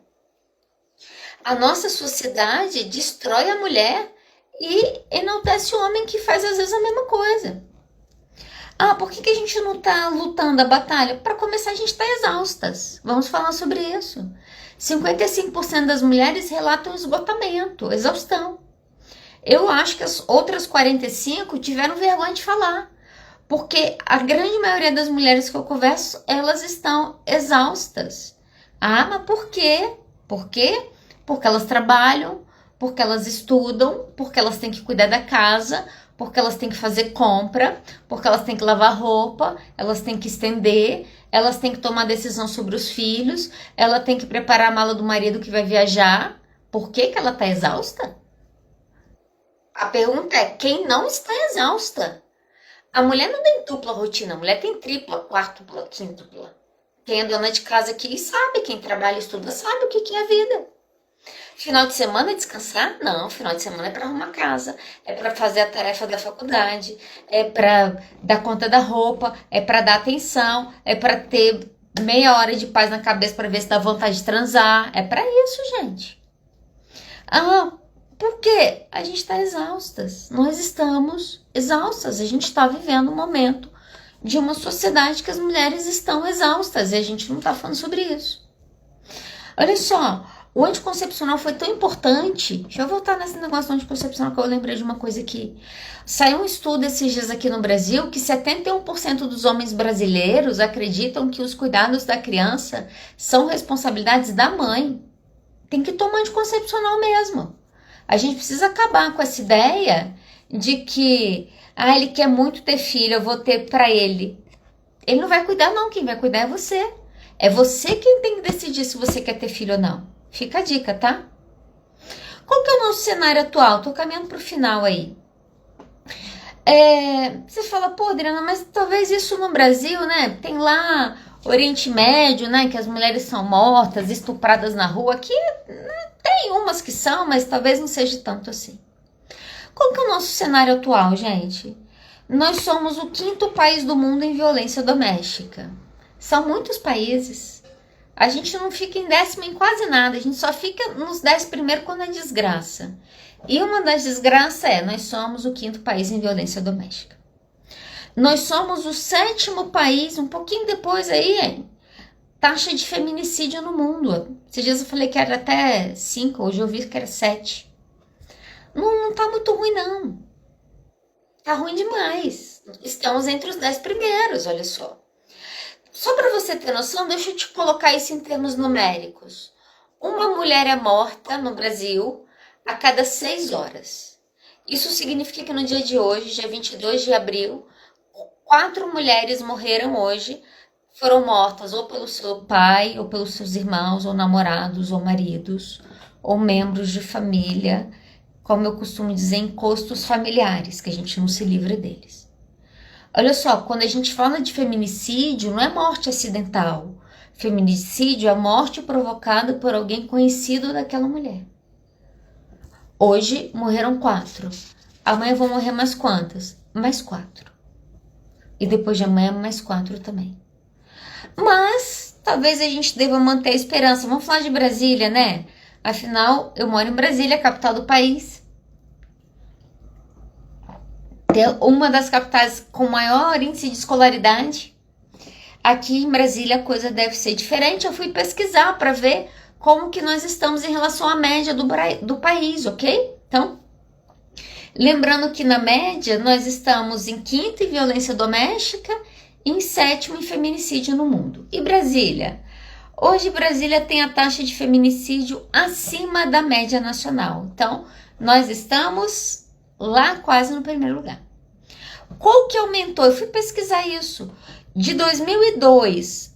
A nossa sociedade destrói a mulher e enaltece o homem que faz às vezes a mesma coisa. Ah, por que a gente não tá lutando a batalha? Para começar, a gente tá exaustas. Vamos falar sobre isso. 55% das mulheres relatam esgotamento, exaustão. Eu acho que as outras 45% tiveram vergonha de falar. Porque a grande maioria das mulheres que eu converso, elas estão exaustas. Ah, mas por quê? Por quê? Porque elas trabalham, porque elas estudam, porque elas têm que cuidar da casa, porque elas têm que fazer compra, porque elas têm que lavar roupa, elas têm que estender, elas têm que tomar decisão sobre os filhos, ela tem que preparar a mala do marido que vai viajar. Por que ela está exausta? A pergunta é, quem não está exausta? A mulher não tem dupla rotina, a mulher tem tripla, quartupla, quíntupla. Quem é dona de casa aqui sabe, quem trabalha e estuda sabe o que é a vida. Final de semana é descansar? Não, final de semana é para arrumar casa, é para fazer a tarefa da faculdade, é para dar conta da roupa, é para dar atenção, é para ter meia hora de paz na cabeça para ver se dá vontade de transar. É para isso, gente. Ah, por quê? A gente está exaustas. Nós estamos exaustas. A gente está vivendo um momento de uma sociedade que as mulheres estão exaustas e a gente não está falando sobre isso. Olha só, o anticoncepcional foi tão importante. Deixa eu voltar nesse negócio do anticoncepcional que eu lembrei de uma coisa aqui. Saiu um estudo esses dias aqui no Brasil que 71% dos homens brasileiros acreditam que os cuidados da criança são responsabilidades da mãe. Tem que tomar anticoncepcional mesmo. A gente precisa acabar com essa ideia de que ele quer muito ter filho, eu vou ter para ele. Ele não vai cuidar não, quem vai cuidar é você. É você quem tem que decidir se você quer ter filho ou não. Fica a dica, tá? Qual que é o nosso cenário atual? Tô caminhando pro final aí. Você fala, pô, Adriana, mas talvez isso no Brasil, né? Tem lá Oriente Médio, né? Que as mulheres são mortas, estupradas na rua. Aqui tem umas que são, mas talvez não seja tanto assim. Qual que é o nosso cenário atual, gente? Nós somos o 5º país do mundo em violência doméstica. São muitos países. A gente não fica em 10º em quase nada. A gente só fica nos 10 primeiros quando é desgraça. E uma das desgraças nós somos o 5º país em violência doméstica. Nós somos o 7º país, um pouquinho depois aí, taxa de feminicídio no mundo. Esses dias eu falei que era até 5, hoje eu vi que era 7. Não tá muito ruim, não. Tá ruim demais. Estamos entre os 10 primeiros, olha só. Só para você ter noção, deixa eu te colocar isso em termos numéricos. Uma mulher é morta no Brasil a cada 6 horas. Isso significa que no dia de hoje, dia 22 de abril, 4 mulheres morreram hoje, foram mortas ou pelo seu pai, ou pelos seus irmãos, ou namorados, ou maridos, ou membros de família, como eu costumo dizer, encostos familiares, que a gente não se livra deles. Olha só, quando a gente fala de feminicídio, não é morte acidental. Feminicídio é morte provocada por alguém conhecido daquela mulher. Hoje morreram 4. Amanhã vão morrer mais quantas? Mais 4. E depois de amanhã mais 4 também. Mas talvez a gente deva manter a esperança. Vamos falar de Brasília, né? Afinal, eu moro em Brasília, capital do país. É uma das capitais com maior índice de escolaridade. Aqui em Brasília a coisa deve ser diferente. Eu fui pesquisar para ver como que nós estamos em relação à média do país, ok? Então, lembrando que na média nós estamos em 5º em violência doméstica em sétimo em feminicídio no mundo. E Brasília? Hoje Brasília tem a taxa de feminicídio acima da média nacional. Então, nós estamos lá quase no primeiro lugar. Qual que aumentou? Eu fui pesquisar isso. De 2022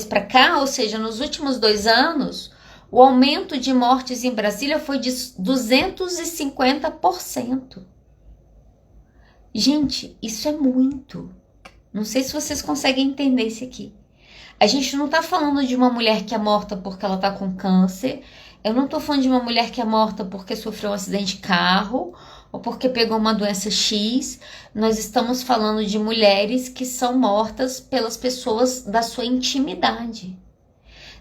para cá, ou seja, nos últimos 2 anos, o aumento de mortes em Brasília foi de 250%. Gente, isso é muito. Não sei se vocês conseguem entender isso aqui. A gente não está falando de uma mulher que é morta porque ela está com câncer. Eu não estou falando de uma mulher que é morta porque sofreu um acidente de carro ou porque pegou uma doença X. Nós estamos falando de mulheres que são mortas pelas pessoas da sua intimidade,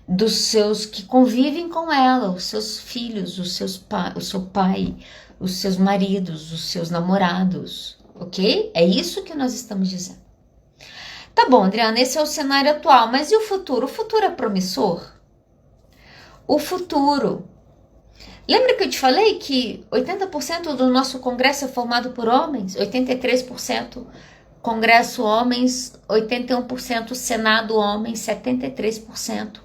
dos seus que convivem com ela, os seus filhos, o seu pai, os seus maridos, os seus namorados, ok? É isso que nós estamos dizendo. Tá bom, Adriana, esse é o cenário atual, mas e o futuro? O futuro é promissor? O futuro. Lembra que eu te falei que 80% do nosso Congresso é formado por homens? 83% Congresso homens, 81% Senado homens, 73%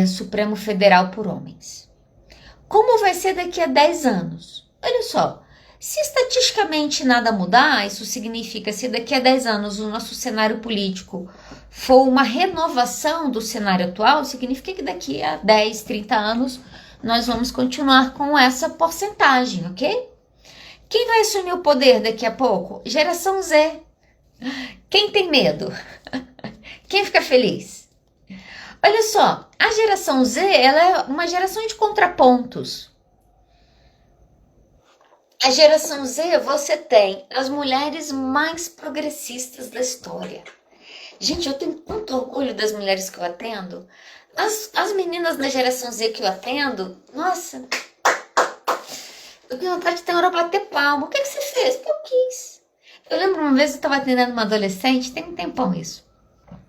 Supremo Federal por homens. Como vai ser daqui a 10 anos? Olha só. Se estatisticamente nada mudar, isso significa se daqui a 10 anos o nosso cenário político for uma renovação do cenário atual, significa que daqui a 10, 30 anos nós vamos continuar com essa porcentagem, ok? Quem vai assumir o poder daqui a pouco? Geração Z. Quem tem medo? Quem fica feliz? Olha só, a geração Z ela é uma geração de contrapontos. A geração Z, você tem as mulheres mais progressistas da história. Gente, eu tenho tanto orgulho das mulheres que eu atendo. As meninas da geração Z que eu atendo, nossa, eu tenho vontade de ter hora pra bater palma. O que você fez? Eu quis. Eu lembro uma vez eu estava atendendo uma adolescente, tem um tempão isso.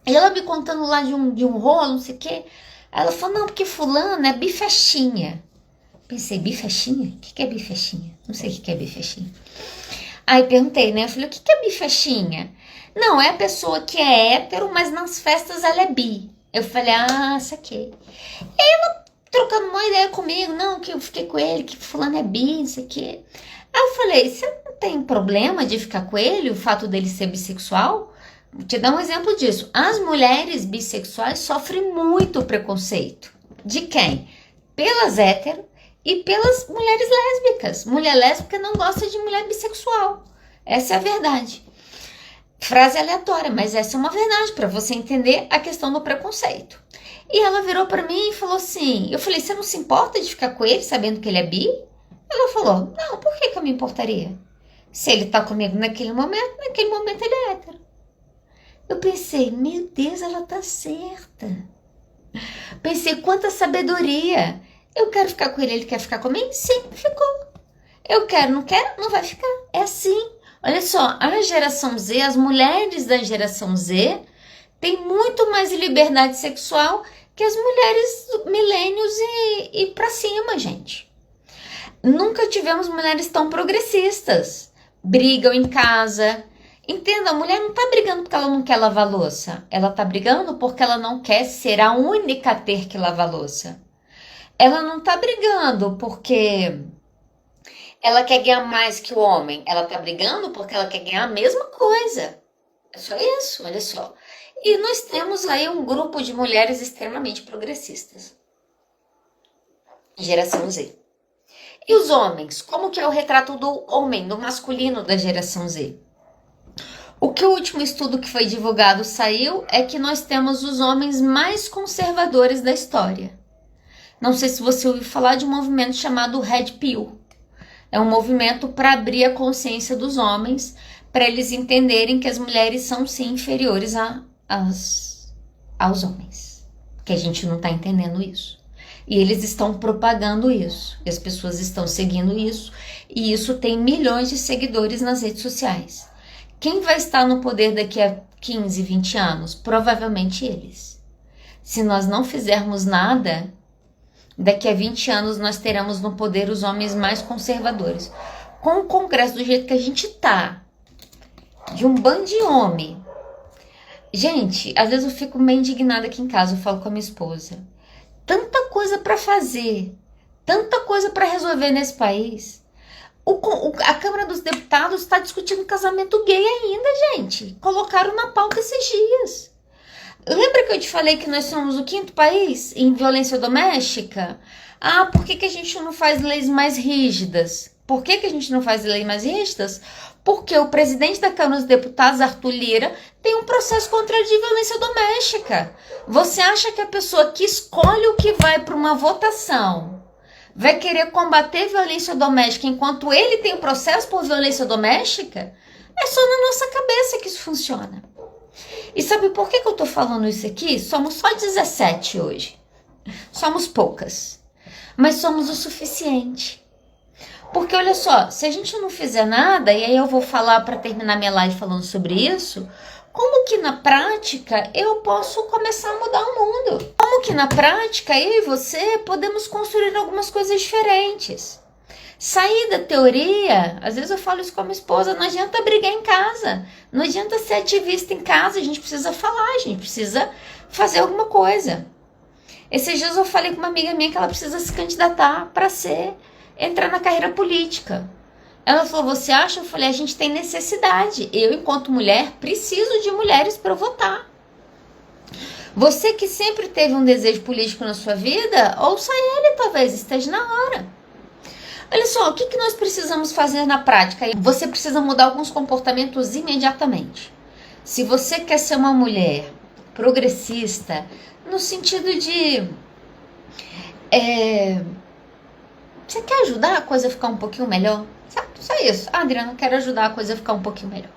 E ela me contando lá de um rolo, não sei o quê. Ela falou, não, porque fulana é bifestinha. Pensei, bifestinha? O que é bifestinha? Não sei o que é bifestinha. Aí perguntei, né? Eu falei, o que é bifestinha? Não, é a pessoa que é hétero, mas nas festas ela é bi. Eu falei, saquei. E ela trocando uma ideia comigo, não, que eu fiquei com ele, que fulano é bi, não sei o quê. Aí eu falei, você não tem problema de ficar com ele, o fato dele ser bissexual? Vou te dar um exemplo disso. As mulheres bissexuais sofrem muito preconceito. De quem? Pelas héteros e pelas mulheres lésbicas. Mulher lésbica não gosta de mulher bissexual. Essa é a verdade. Frase aleatória, mas essa é uma verdade para você entender a questão do preconceito. E ela virou para mim e falou assim, eu falei, você não se importa de ficar com ele sabendo que ele é bi? Ela falou, não, por que eu me importaria? Se ele tá comigo naquele momento ele é hétero. Eu pensei, meu Deus, ela tá certa. Pensei, quanta sabedoria. Eu quero ficar com ele quer ficar comigo? Sim, ficou. Eu quero, não quero? Não vai ficar. É assim. Olha só, a geração Z, as mulheres da geração Z têm muito mais liberdade sexual que as mulheres milênios e pra cima, gente. Nunca tivemos mulheres tão progressistas. Brigam em casa. Entenda, a mulher não tá brigando porque ela não quer lavar louça. Ela tá brigando porque ela não quer ser a única a ter que lavar louça. Ela não tá brigando porque ela quer ganhar mais que o homem. Ela tá brigando porque ela quer ganhar a mesma coisa. É só isso, olha só. E nós temos aí um grupo de mulheres extremamente progressistas. Geração Z. E os homens? Como que é o retrato do homem, do masculino da geração Z? O que o último estudo que foi divulgado saiu é que nós temos os homens mais conservadores da história. Não sei se você ouviu falar de um movimento chamado Red Pill. É um movimento para abrir a consciência dos homens, para eles entenderem que as mulheres são sim inferiores aos homens. Que a gente não está entendendo isso. E eles estão propagando isso. E as pessoas estão seguindo isso. E isso tem milhões de seguidores nas redes sociais. Quem vai estar no poder daqui a 15, 20 anos? Provavelmente eles. Se nós não fizermos nada, daqui a 20 anos nós teremos no poder os homens mais conservadores. Com o Congresso do jeito que a gente tá, de um bando de homem. Gente, às vezes eu fico meio indignada aqui em casa, eu falo com a minha esposa. Tanta coisa para fazer, tanta coisa para resolver nesse país. A Câmara dos Deputados está discutindo casamento gay ainda, gente. Colocaram na pauta esses dias. Lembra que eu te falei que nós somos o 5º país em violência doméstica? Ah, por que a gente não faz leis mais rígidas? Por que a gente não faz leis mais rígidas? Porque o presidente da Câmara dos Deputados, Arthur Lira, tem um processo contra ele de violência doméstica. Você acha que a pessoa que escolhe o que vai para uma votação vai querer combater violência doméstica enquanto ele tem um processo por violência doméstica? É só na nossa cabeça que isso funciona. E sabe por que eu tô falando isso aqui? Somos só 17 hoje. Somos poucas. Mas somos o suficiente. Porque olha só, se a gente não fizer nada, e aí eu vou falar para terminar minha live falando sobre isso, como que na prática eu posso começar a mudar o mundo? Como que na prática eu e você podemos construir algumas coisas diferentes? Sair da teoria, às vezes eu falo isso com a minha esposa, não adianta brigar em casa, não adianta ser ativista em casa, a gente precisa falar, a gente precisa fazer alguma coisa. Esses dias eu falei com uma amiga minha que ela precisa se candidatar para entrar na carreira política. Ela falou, você acha? Eu falei, a gente tem necessidade. Eu, enquanto mulher, preciso de mulheres para votar. Você que sempre teve um desejo político na sua vida, ouça ele, talvez esteja na hora. Olha só, o que nós precisamos fazer na prática? Você precisa mudar alguns comportamentos imediatamente. Se você quer ser uma mulher progressista, no sentido de... você quer ajudar a coisa a ficar um pouquinho melhor? Só isso. Ah, Adriana, eu quero ajudar a coisa a ficar um pouquinho melhor.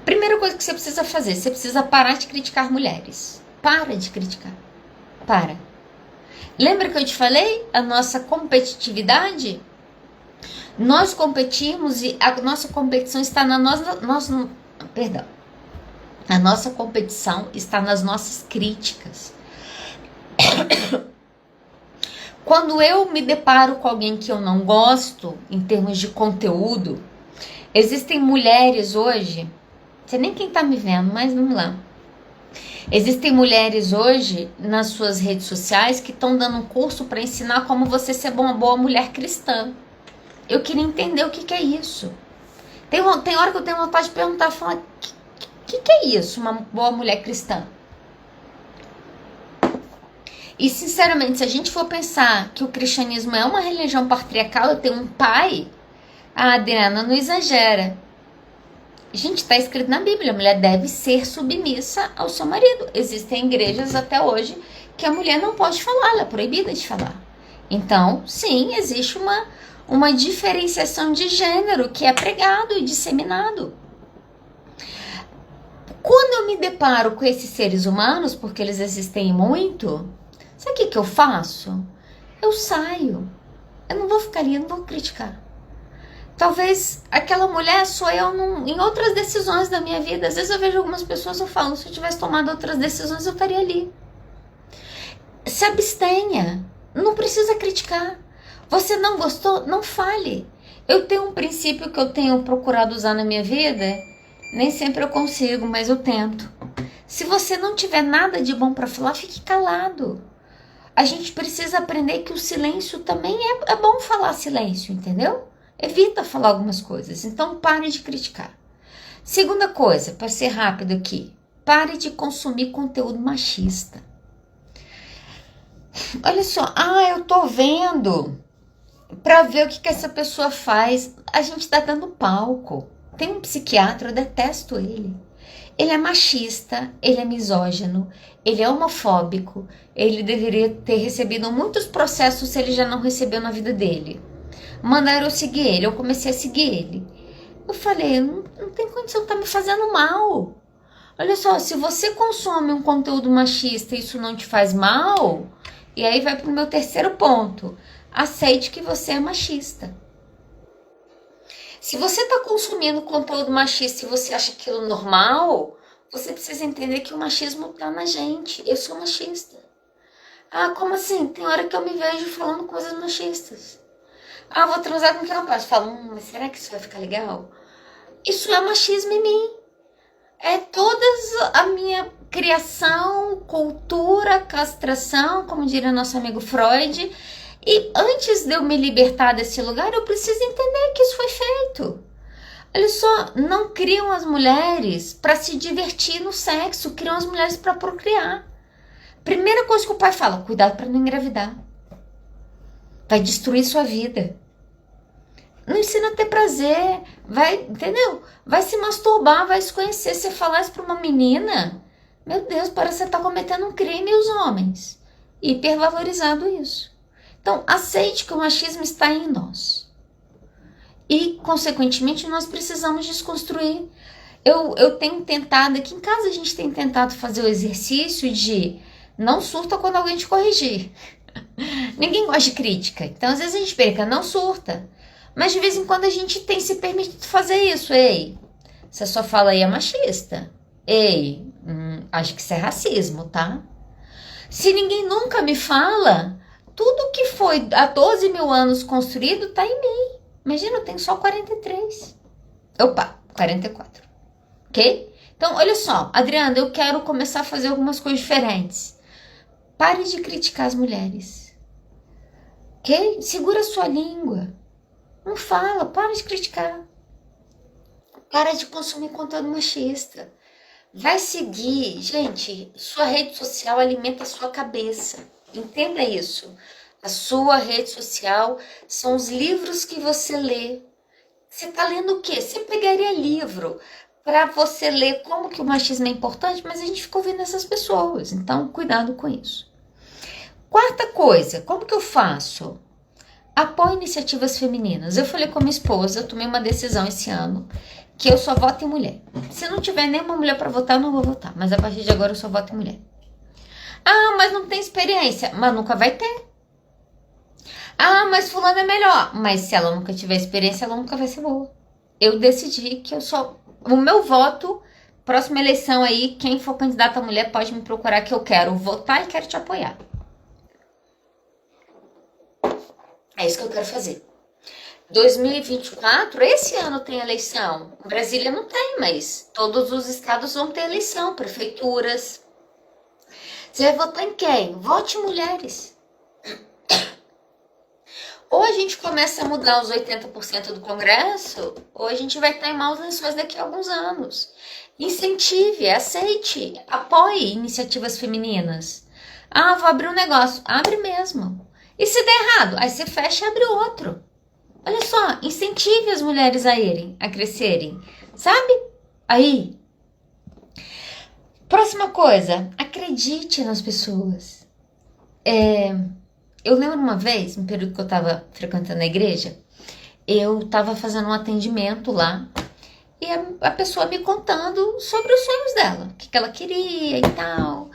Primeira coisa que você precisa fazer, você precisa parar de criticar mulheres. Para de criticar. Para. Lembra que eu te falei? A nossa competitividade? Nós competimos e a nossa competição está na nossa... Perdão. A nossa competição está nas nossas críticas. Quando eu me deparo com alguém que eu não gosto, em termos de conteúdo, existem mulheres hoje, não sei nem quem tá me vendo, mas vamos lá. Existem mulheres hoje nas suas redes sociais que estão dando um curso para ensinar como você ser uma boa mulher cristã. Eu queria entender o que é isso. Tem hora que eu tenho vontade de perguntar, falar, o que é isso, uma boa mulher cristã? E, sinceramente, se a gente for pensar que o cristianismo é uma religião patriarcal, eu tenho um pai, a Adriana não exagera. Gente, está escrito na Bíblia, a mulher deve ser submissa ao seu marido. Existem igrejas até hoje que a mulher não pode falar, ela é proibida de falar. Então, sim, existe uma diferenciação de gênero que é pregado e disseminado. Quando eu me deparo com esses seres humanos, porque eles existem muito, sabe o que eu faço? Eu saio. Eu não vou ficar ali, eu não vou criticar. Talvez aquela mulher sou eu em outras decisões da minha vida. Às vezes eu vejo algumas pessoas e eu falo, se eu tivesse tomado outras decisões, eu estaria ali. Se abstenha. Não precisa criticar. Você não gostou? Não fale. Eu tenho um princípio que eu tenho procurado usar na minha vida. Nem sempre eu consigo, mas eu tento. Se você não tiver nada de bom para falar, fique calado. A gente precisa aprender que o silêncio também é bom falar silêncio, entendeu? Evita falar algumas coisas. Então, pare de criticar. Segunda coisa, para ser rápido aqui. Pare de consumir conteúdo machista. Olha só. Eu tô vendo para ver o que essa pessoa faz. A gente tá dando palco. Tem um psiquiatra, eu detesto ele. Ele é machista, ele é misógino, ele é homofóbico. Ele deveria ter recebido muitos processos se ele já não recebeu na vida dele. Mandaram eu seguir ele, eu comecei a seguir ele. Eu falei, não tem condição, tá me fazendo mal. Olha só, se você consome um conteúdo machista e isso não te faz mal, e aí vai pro meu terceiro ponto, aceite que você é machista. Se você tá consumindo conteúdo machista e você acha aquilo normal, você precisa entender que o machismo tá na gente. Eu sou machista. Como assim? Tem hora que eu me vejo falando coisas machistas. Vou transar com quem rapaz. Falo, mas será que isso vai ficar legal? Isso é machismo em mim. É toda a minha criação, cultura, castração, como diria nosso amigo Freud. E antes de eu me libertar desse lugar, eu preciso entender que isso foi feito. Olha só, não criam as mulheres para se divertir no sexo, criam as mulheres para procriar. Primeira coisa que o pai fala, cuidado para não engravidar. Vai destruir sua vida. Não ensina a ter prazer, vai, entendeu? Vai se masturbar, vai se conhecer. Se falar isso para uma menina, meu Deus, parece que você está cometendo um crime, e os homens. Hipervalorizado isso. Então, aceite que o machismo está em nós. E, consequentemente, nós precisamos desconstruir. Eu tenho tentado, aqui em casa a gente tem tentado fazer o exercício de não surta quando alguém te corrigir. Ninguém gosta de crítica. Então, às vezes a gente perca, não surta. Mas de vez em quando a gente tem se permitido fazer isso. Ei, você só fala aí é machista. Ei, acho que isso é racismo, tá? Se ninguém nunca me fala, tudo que foi há 12 mil anos construído tá em mim. Imagina, eu tenho só 43. Opa, 44. Ok? Então, olha só, Adriana, eu quero começar a fazer algumas coisas diferentes. Pare de criticar as mulheres. Ok? Segura a sua língua. Não fala, para de criticar. Para de consumir conteúdo machista. Vai seguir. Gente, sua rede social alimenta a sua cabeça. Entenda isso. A sua rede social são os livros que você lê. Você está lendo o quê? Você pegaria livro para você ler como que o machismo é importante, mas a gente ficou vendo essas pessoas. Então, cuidado com isso. Quarta coisa, como que eu faço? Apoio iniciativas femininas. Eu falei com a minha esposa, eu tomei uma decisão esse ano, que eu só voto em mulher. Se não tiver nenhuma mulher para votar, eu não vou votar. Mas a partir de agora eu só voto em mulher. Ah, mas não tem experiência. Mas nunca vai ter. Ah, mas fulano é melhor. Mas se ela nunca tiver experiência, ela nunca vai ser boa. Eu decidi que eu só... O meu voto, próxima eleição aí, quem for candidata a mulher pode me procurar que eu quero votar e quero te apoiar. É isso que eu quero fazer. 2024, esse ano tem eleição. Brasília não tem, mas todos os estados vão ter eleição, prefeituras. Você vai votar em quem? Vote em mulheres. Ou a gente começa a mudar os 80% do Congresso, ou a gente vai estar em maus lençóis daqui a alguns anos. Incentive, aceite, apoie iniciativas femininas. Ah, vou abrir um negócio. Abre mesmo. E se der errado, aí você fecha e abre outro. Olha só, incentive as mulheres a crescerem, sabe? Aí. Próxima coisa, acredite nas pessoas. Eu lembro uma vez, no período que eu estava frequentando a igreja, eu estava fazendo um atendimento lá e a pessoa me contando sobre os sonhos dela, o que ela queria e tal.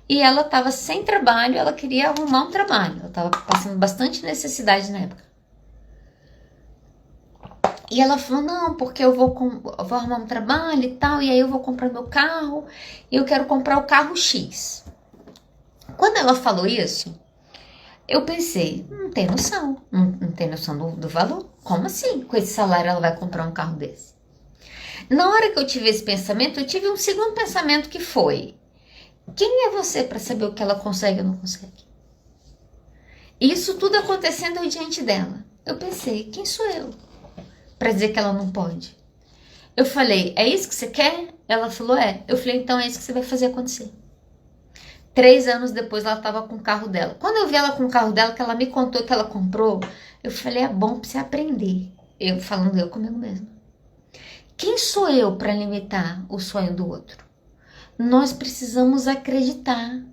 E ela estava sem trabalho, ela queria arrumar um trabalho. Ela estava passando bastante necessidade na época. E ela falou, não, porque eu vou arrumar um trabalho e tal, e aí eu vou comprar meu carro, e eu quero comprar o carro X. Quando ela falou isso, eu pensei, não tem noção, não tem noção do valor. Como assim? Com esse salário ela vai comprar um carro desse? Na hora que eu tive esse pensamento, eu tive um segundo pensamento que foi, quem é você para saber o que ela consegue ou não consegue? Isso tudo acontecendo diante dela. Eu pensei, quem sou eu para dizer que ela não pode? Eu falei, é isso que você quer? Ela falou, é. Eu falei, então é isso que você vai fazer acontecer. 3 anos depois ela estava com o carro dela. Quando eu vi ela com o carro dela, que ela me contou que ela comprou, eu falei, é bom para você aprender. Eu falando eu comigo mesma. Quem sou eu para limitar o sonho do outro? Nós precisamos acreditar.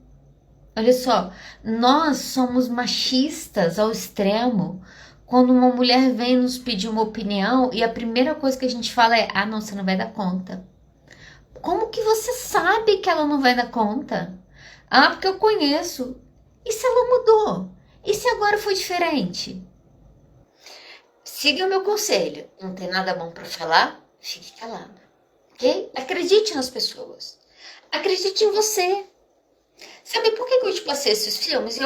Olha só, nós somos machistas ao extremo quando uma mulher vem nos pedir uma opinião e a primeira coisa que a gente fala é, ah, não, você não vai dar conta. Como que você sabe que ela não vai dar conta? Ah, porque eu conheço. E se ela mudou? E se agora foi diferente? Siga o meu conselho. Não tem nada bom para falar? Fique calado. Ok? Acredite nas pessoas. Acredite em você. Sabe por que eu te passei esses filmes?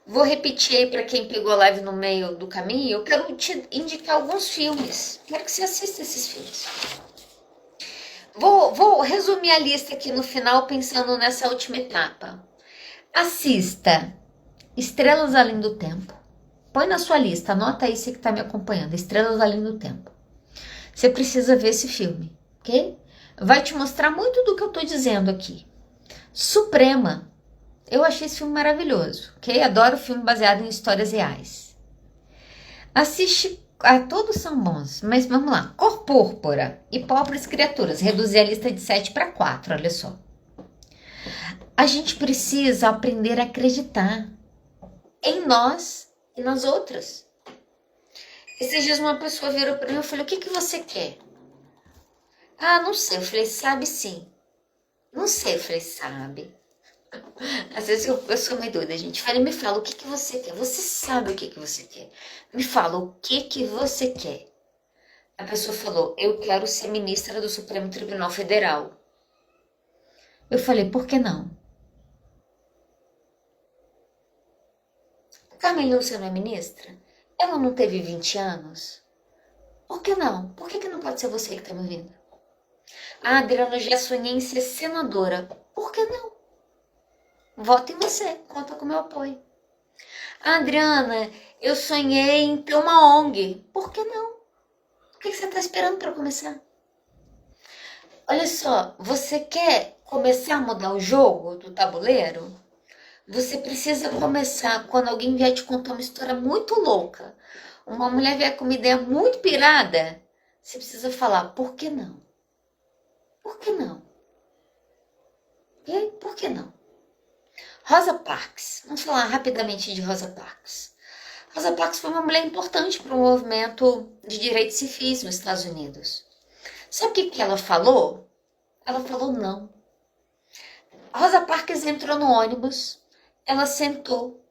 Vou repetir aí para quem pegou a live no meio do caminho, eu quero te indicar alguns filmes. Quero que você assista esses filmes. Vou resumir a lista aqui no final, pensando nessa última etapa. Assista Estrelas Além do Tempo. Põe na sua lista, anota aí você que está me acompanhando. Estrelas Além do Tempo. Você precisa ver esse filme, ok? Vai te mostrar muito do que eu estou dizendo aqui. Suprema. Eu achei esse filme maravilhoso, ok? Adoro filme baseado em histórias reais. Assiste... todos são bons, mas vamos lá. Cor Púrpura e Pobres Criaturas. Reduzir a lista de 7 para 4, olha só. A gente precisa aprender a acreditar em nós e nas outras. Esses dias uma pessoa virou para mim e falou, o que você quer? Ah, não sei. Eu falei, sabe sim. Não sei, eu falei, sabe. Às vezes eu sou meio doida, gente. Me fala, o que você quer? Você sabe o que você quer. Me fala, o que você quer? A pessoa falou, eu quero ser ministra do Supremo Tribunal Federal. Eu falei, por que não? Carmen Lúcia não é ministra? Ela não teve 20 anos? Por que não? Por que não pode ser você que está me ouvindo? Ah, Adriana, eu já sonhei em ser senadora. Por que não? Vota em você, conta com o meu apoio. Ah, Adriana, eu sonhei em ter uma ONG. Por que não? O que você está esperando para começar? Olha só, você quer começar a mudar o jogo do tabuleiro? Você precisa começar quando alguém vier te contar uma história muito louca. Uma mulher vier com uma ideia muito pirada. Você precisa falar, por que não? Por que não? E aí, por que não? Rosa Parks. Vamos falar rapidamente de Rosa Parks. Rosa Parks foi uma mulher importante para o movimento de direitos civis nos Estados Unidos. Sabe o que ela falou? Ela falou não. Rosa Parks entrou no ônibus, ela sentou.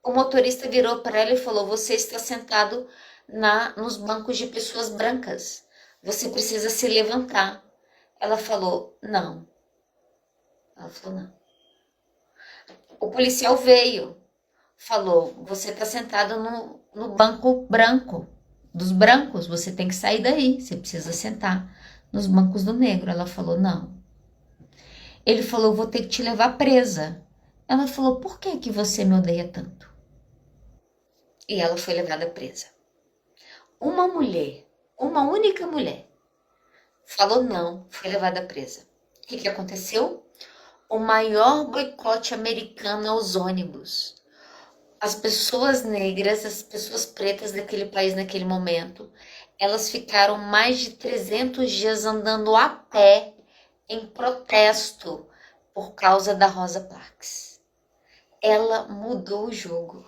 O motorista virou para ela e falou, você está sentado nos bancos de pessoas brancas. Você precisa se levantar. Ela falou, não. Ela falou, não. O policial veio, falou, você está sentado no banco branco, dos brancos, você tem que sair daí, você precisa sentar nos bancos do negro. Ela falou, não. Ele falou, vou ter que te levar presa. Ela falou, por que você me odeia tanto? E ela foi levada presa. Uma mulher, uma única mulher, falou não, foi levada presa. O que aconteceu? O maior boicote americano aos ônibus. As pessoas negras, as pessoas pretas daquele país naquele momento, elas ficaram mais de 300 dias andando a pé em protesto por causa da Rosa Parks. Ela mudou o jogo.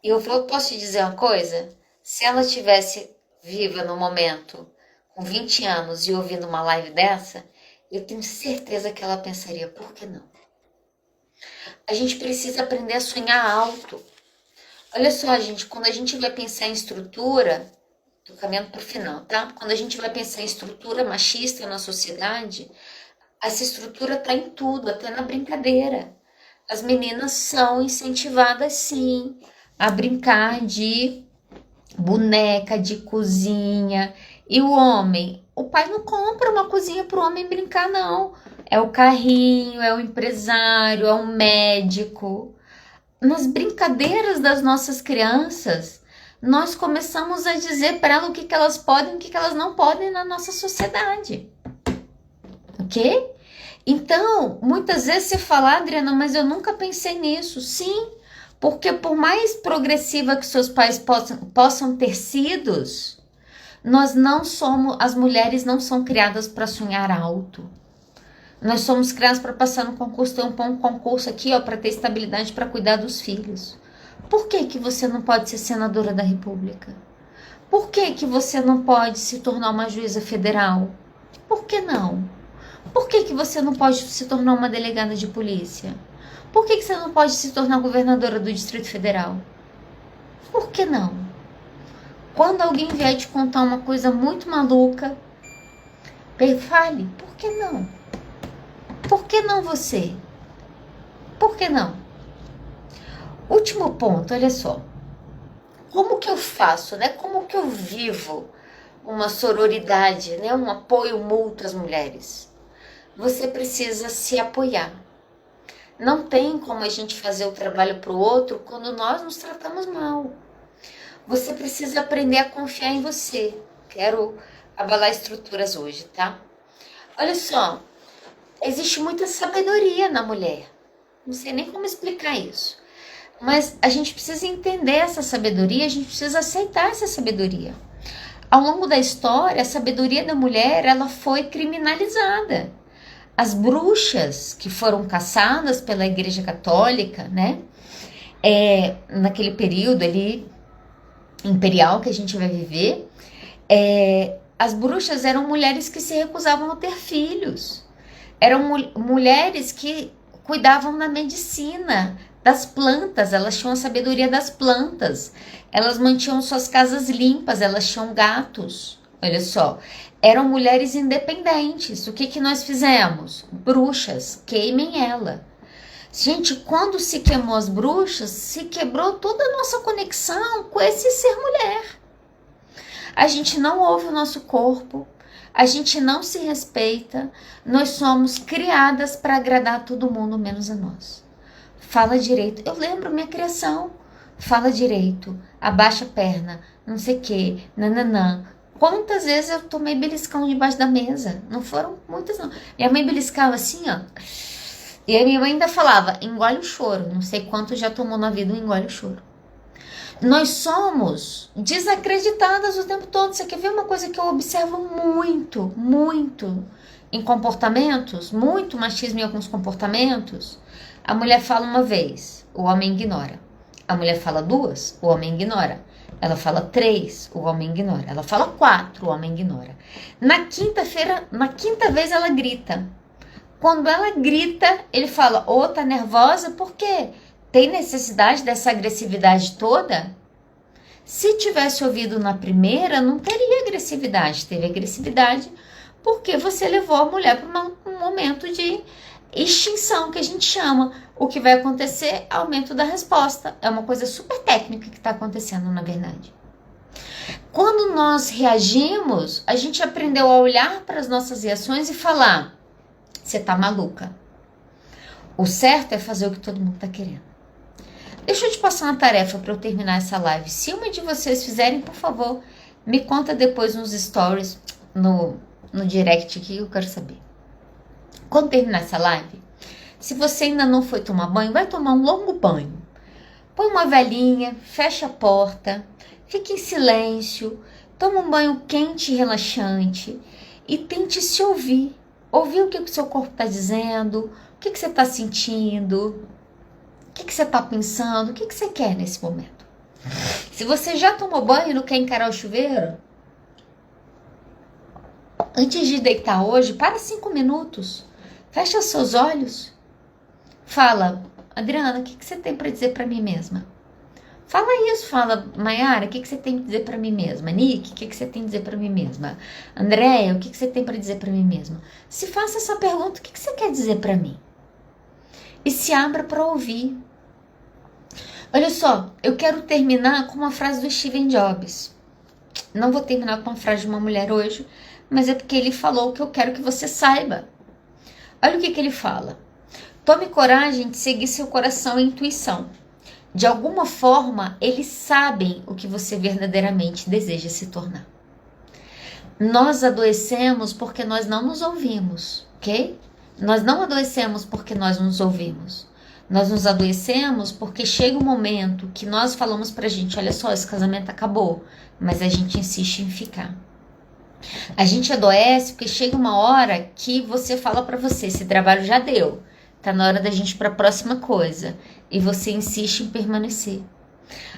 E eu posso te dizer uma coisa? Se ela tivesse viva no momento, com 20 anos e ouvindo uma live dessa, eu tenho certeza que ela pensaria, por que não? A gente precisa aprender a sonhar alto. Olha só, gente, quando a gente vai pensar em estrutura, tô caminhando para o final, tá? Quando a gente vai pensar em estrutura machista na sociedade, essa estrutura tá em tudo, até na brincadeira. As meninas são incentivadas, sim, a brincar de boneca, de cozinha. E o homem? O pai não compra uma cozinha para o homem brincar, não. É o carrinho, é o empresário, é o médico. Nas brincadeiras das nossas crianças, nós começamos a dizer para elas o que elas podem e o que elas não podem na nossa sociedade. Ok? Então, muitas vezes você fala, Adriana, mas eu nunca pensei nisso. Sim, porque por mais progressiva que seus pais possam ter sido, nós não somos, as mulheres não são criadas para sonhar alto. Nós somos criadas para passar no concurso, ter um concurso aqui, ó, para ter estabilidade, para cuidar dos filhos. Por que você não pode ser senadora da República? Por que você não pode se tornar uma juíza federal? Por que não? Por que você não pode se tornar uma delegada de polícia? Por que você não pode se tornar governadora do Distrito Federal? Por que não? Quando alguém vier te contar uma coisa muito maluca, fale, por que não? Por que não você? Por que não? Último ponto, olha só. Como que eu faço, né? Como que eu vivo uma sororidade, né? Um apoio mútuo às mulheres. Você precisa se apoiar. Não tem como a gente fazer o trabalho para o outro quando nós nos tratamos mal. Você precisa aprender a confiar em você. Quero abalar estruturas hoje, tá? Olha só, existe muita sabedoria na mulher. Não sei nem como explicar isso. Mas a gente precisa entender essa sabedoria, a gente precisa aceitar essa sabedoria. Ao longo da história, a sabedoria da mulher, ela foi criminalizada. As bruxas que foram caçadas pela Igreja Católica, né? Naquele período ali imperial que a gente vai viver, as bruxas eram mulheres que se recusavam a ter filhos. Eram mulheres que cuidavam da medicina, das plantas, elas tinham a sabedoria das plantas. Elas mantinham suas casas limpas, elas tinham gatos. Olha só, eram mulheres independentes. O que nós fizemos? Bruxas, queimem ela. Gente, quando se queimou as bruxas, se quebrou toda a nossa conexão com esse ser mulher. A gente não ouve o nosso corpo, a gente não se respeita, nós somos criadas para agradar todo mundo, menos a nós. Fala direito, eu lembro minha criação, fala direito, abaixa a perna, não sei o que, nananã. Quantas vezes eu tomei beliscão debaixo da mesa? Não foram muitas não. Minha mãe beliscava assim, ó. E a minha mãe ainda falava, engole o choro. Não sei quanto já tomou na vida um engole o choro. Nós somos desacreditadas o tempo todo. Você quer ver uma coisa que eu observo muito, muito em comportamentos? Muito machismo em alguns comportamentos. A mulher fala uma vez, o homem ignora. A mulher fala duas, o homem ignora. Ela fala 3, o homem ignora. Ela fala 4, o homem ignora. Na quinta vez ela grita. Quando ela grita, ele fala, ô, tá nervosa? Por quê? Tem necessidade dessa agressividade toda? Se tivesse ouvido na primeira, não teria agressividade. Teve agressividade porque você levou a mulher para um momento de extinção, que a gente chama. O que vai acontecer? Aumento da resposta. É uma coisa super técnica que está acontecendo, na verdade. Quando nós reagimos, a gente aprendeu a olhar para as nossas reações e falar, você tá maluca. O certo é fazer o que todo mundo tá querendo. Deixa eu te passar uma tarefa para eu terminar essa live. Se uma de vocês fizerem, por favor, me conta depois nos stories, no direct aqui, eu quero saber. Quando terminar essa live, se você ainda não foi tomar banho, vai tomar um longo banho. Põe uma velinha, fecha a porta, fique em silêncio, toma um banho quente e relaxante e tente se ouvir. Ouvir o que o seu corpo está dizendo, o que você está sentindo, o que você está pensando, o que você quer nesse momento. Se você já tomou banho e não quer encarar o chuveiro, antes de deitar hoje, para 5 minutos, fecha seus olhos, fala, Adriana, o que você tem para dizer para mim mesma? Fala isso, fala, Mayara, o que você tem para dizer para mim mesma? Nick, o que você tem para dizer para mim mesma? Andréia, o que você tem para dizer para mim mesma? Se faça essa pergunta, o que você quer dizer para mim? E se abra para ouvir. Olha só, eu quero terminar com uma frase do Steve Jobs. Não vou terminar com uma frase de uma mulher hoje, mas é porque ele falou o que eu quero que você saiba. Olha o que ele fala. Tome coragem de seguir seu coração e intuição. De alguma forma, eles sabem o que você verdadeiramente deseja se tornar. Nós adoecemos porque nós não nos ouvimos, ok? Nós não adoecemos porque nós nos ouvimos. Nós nos adoecemos porque chega um momento que nós falamos pra gente, olha só, esse casamento acabou, mas a gente insiste em ficar. A gente adoece porque chega uma hora que você fala pra você, esse trabalho já deu. Tá na hora da gente ir para a próxima coisa. E você insiste em permanecer.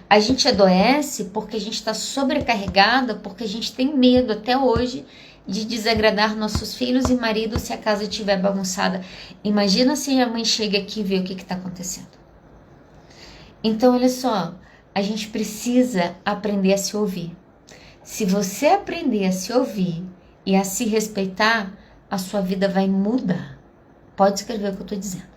A gente adoece porque a gente está sobrecarregada, porque a gente tem medo até hoje de desagradar nossos filhos e marido se a casa estiver bagunçada. Imagina se a mãe chega aqui e vê o que está acontecendo. Então, olha só, a gente precisa aprender a se ouvir. Se você aprender a se ouvir e a se respeitar, a sua vida vai mudar. Pode escrever o que eu estou dizendo.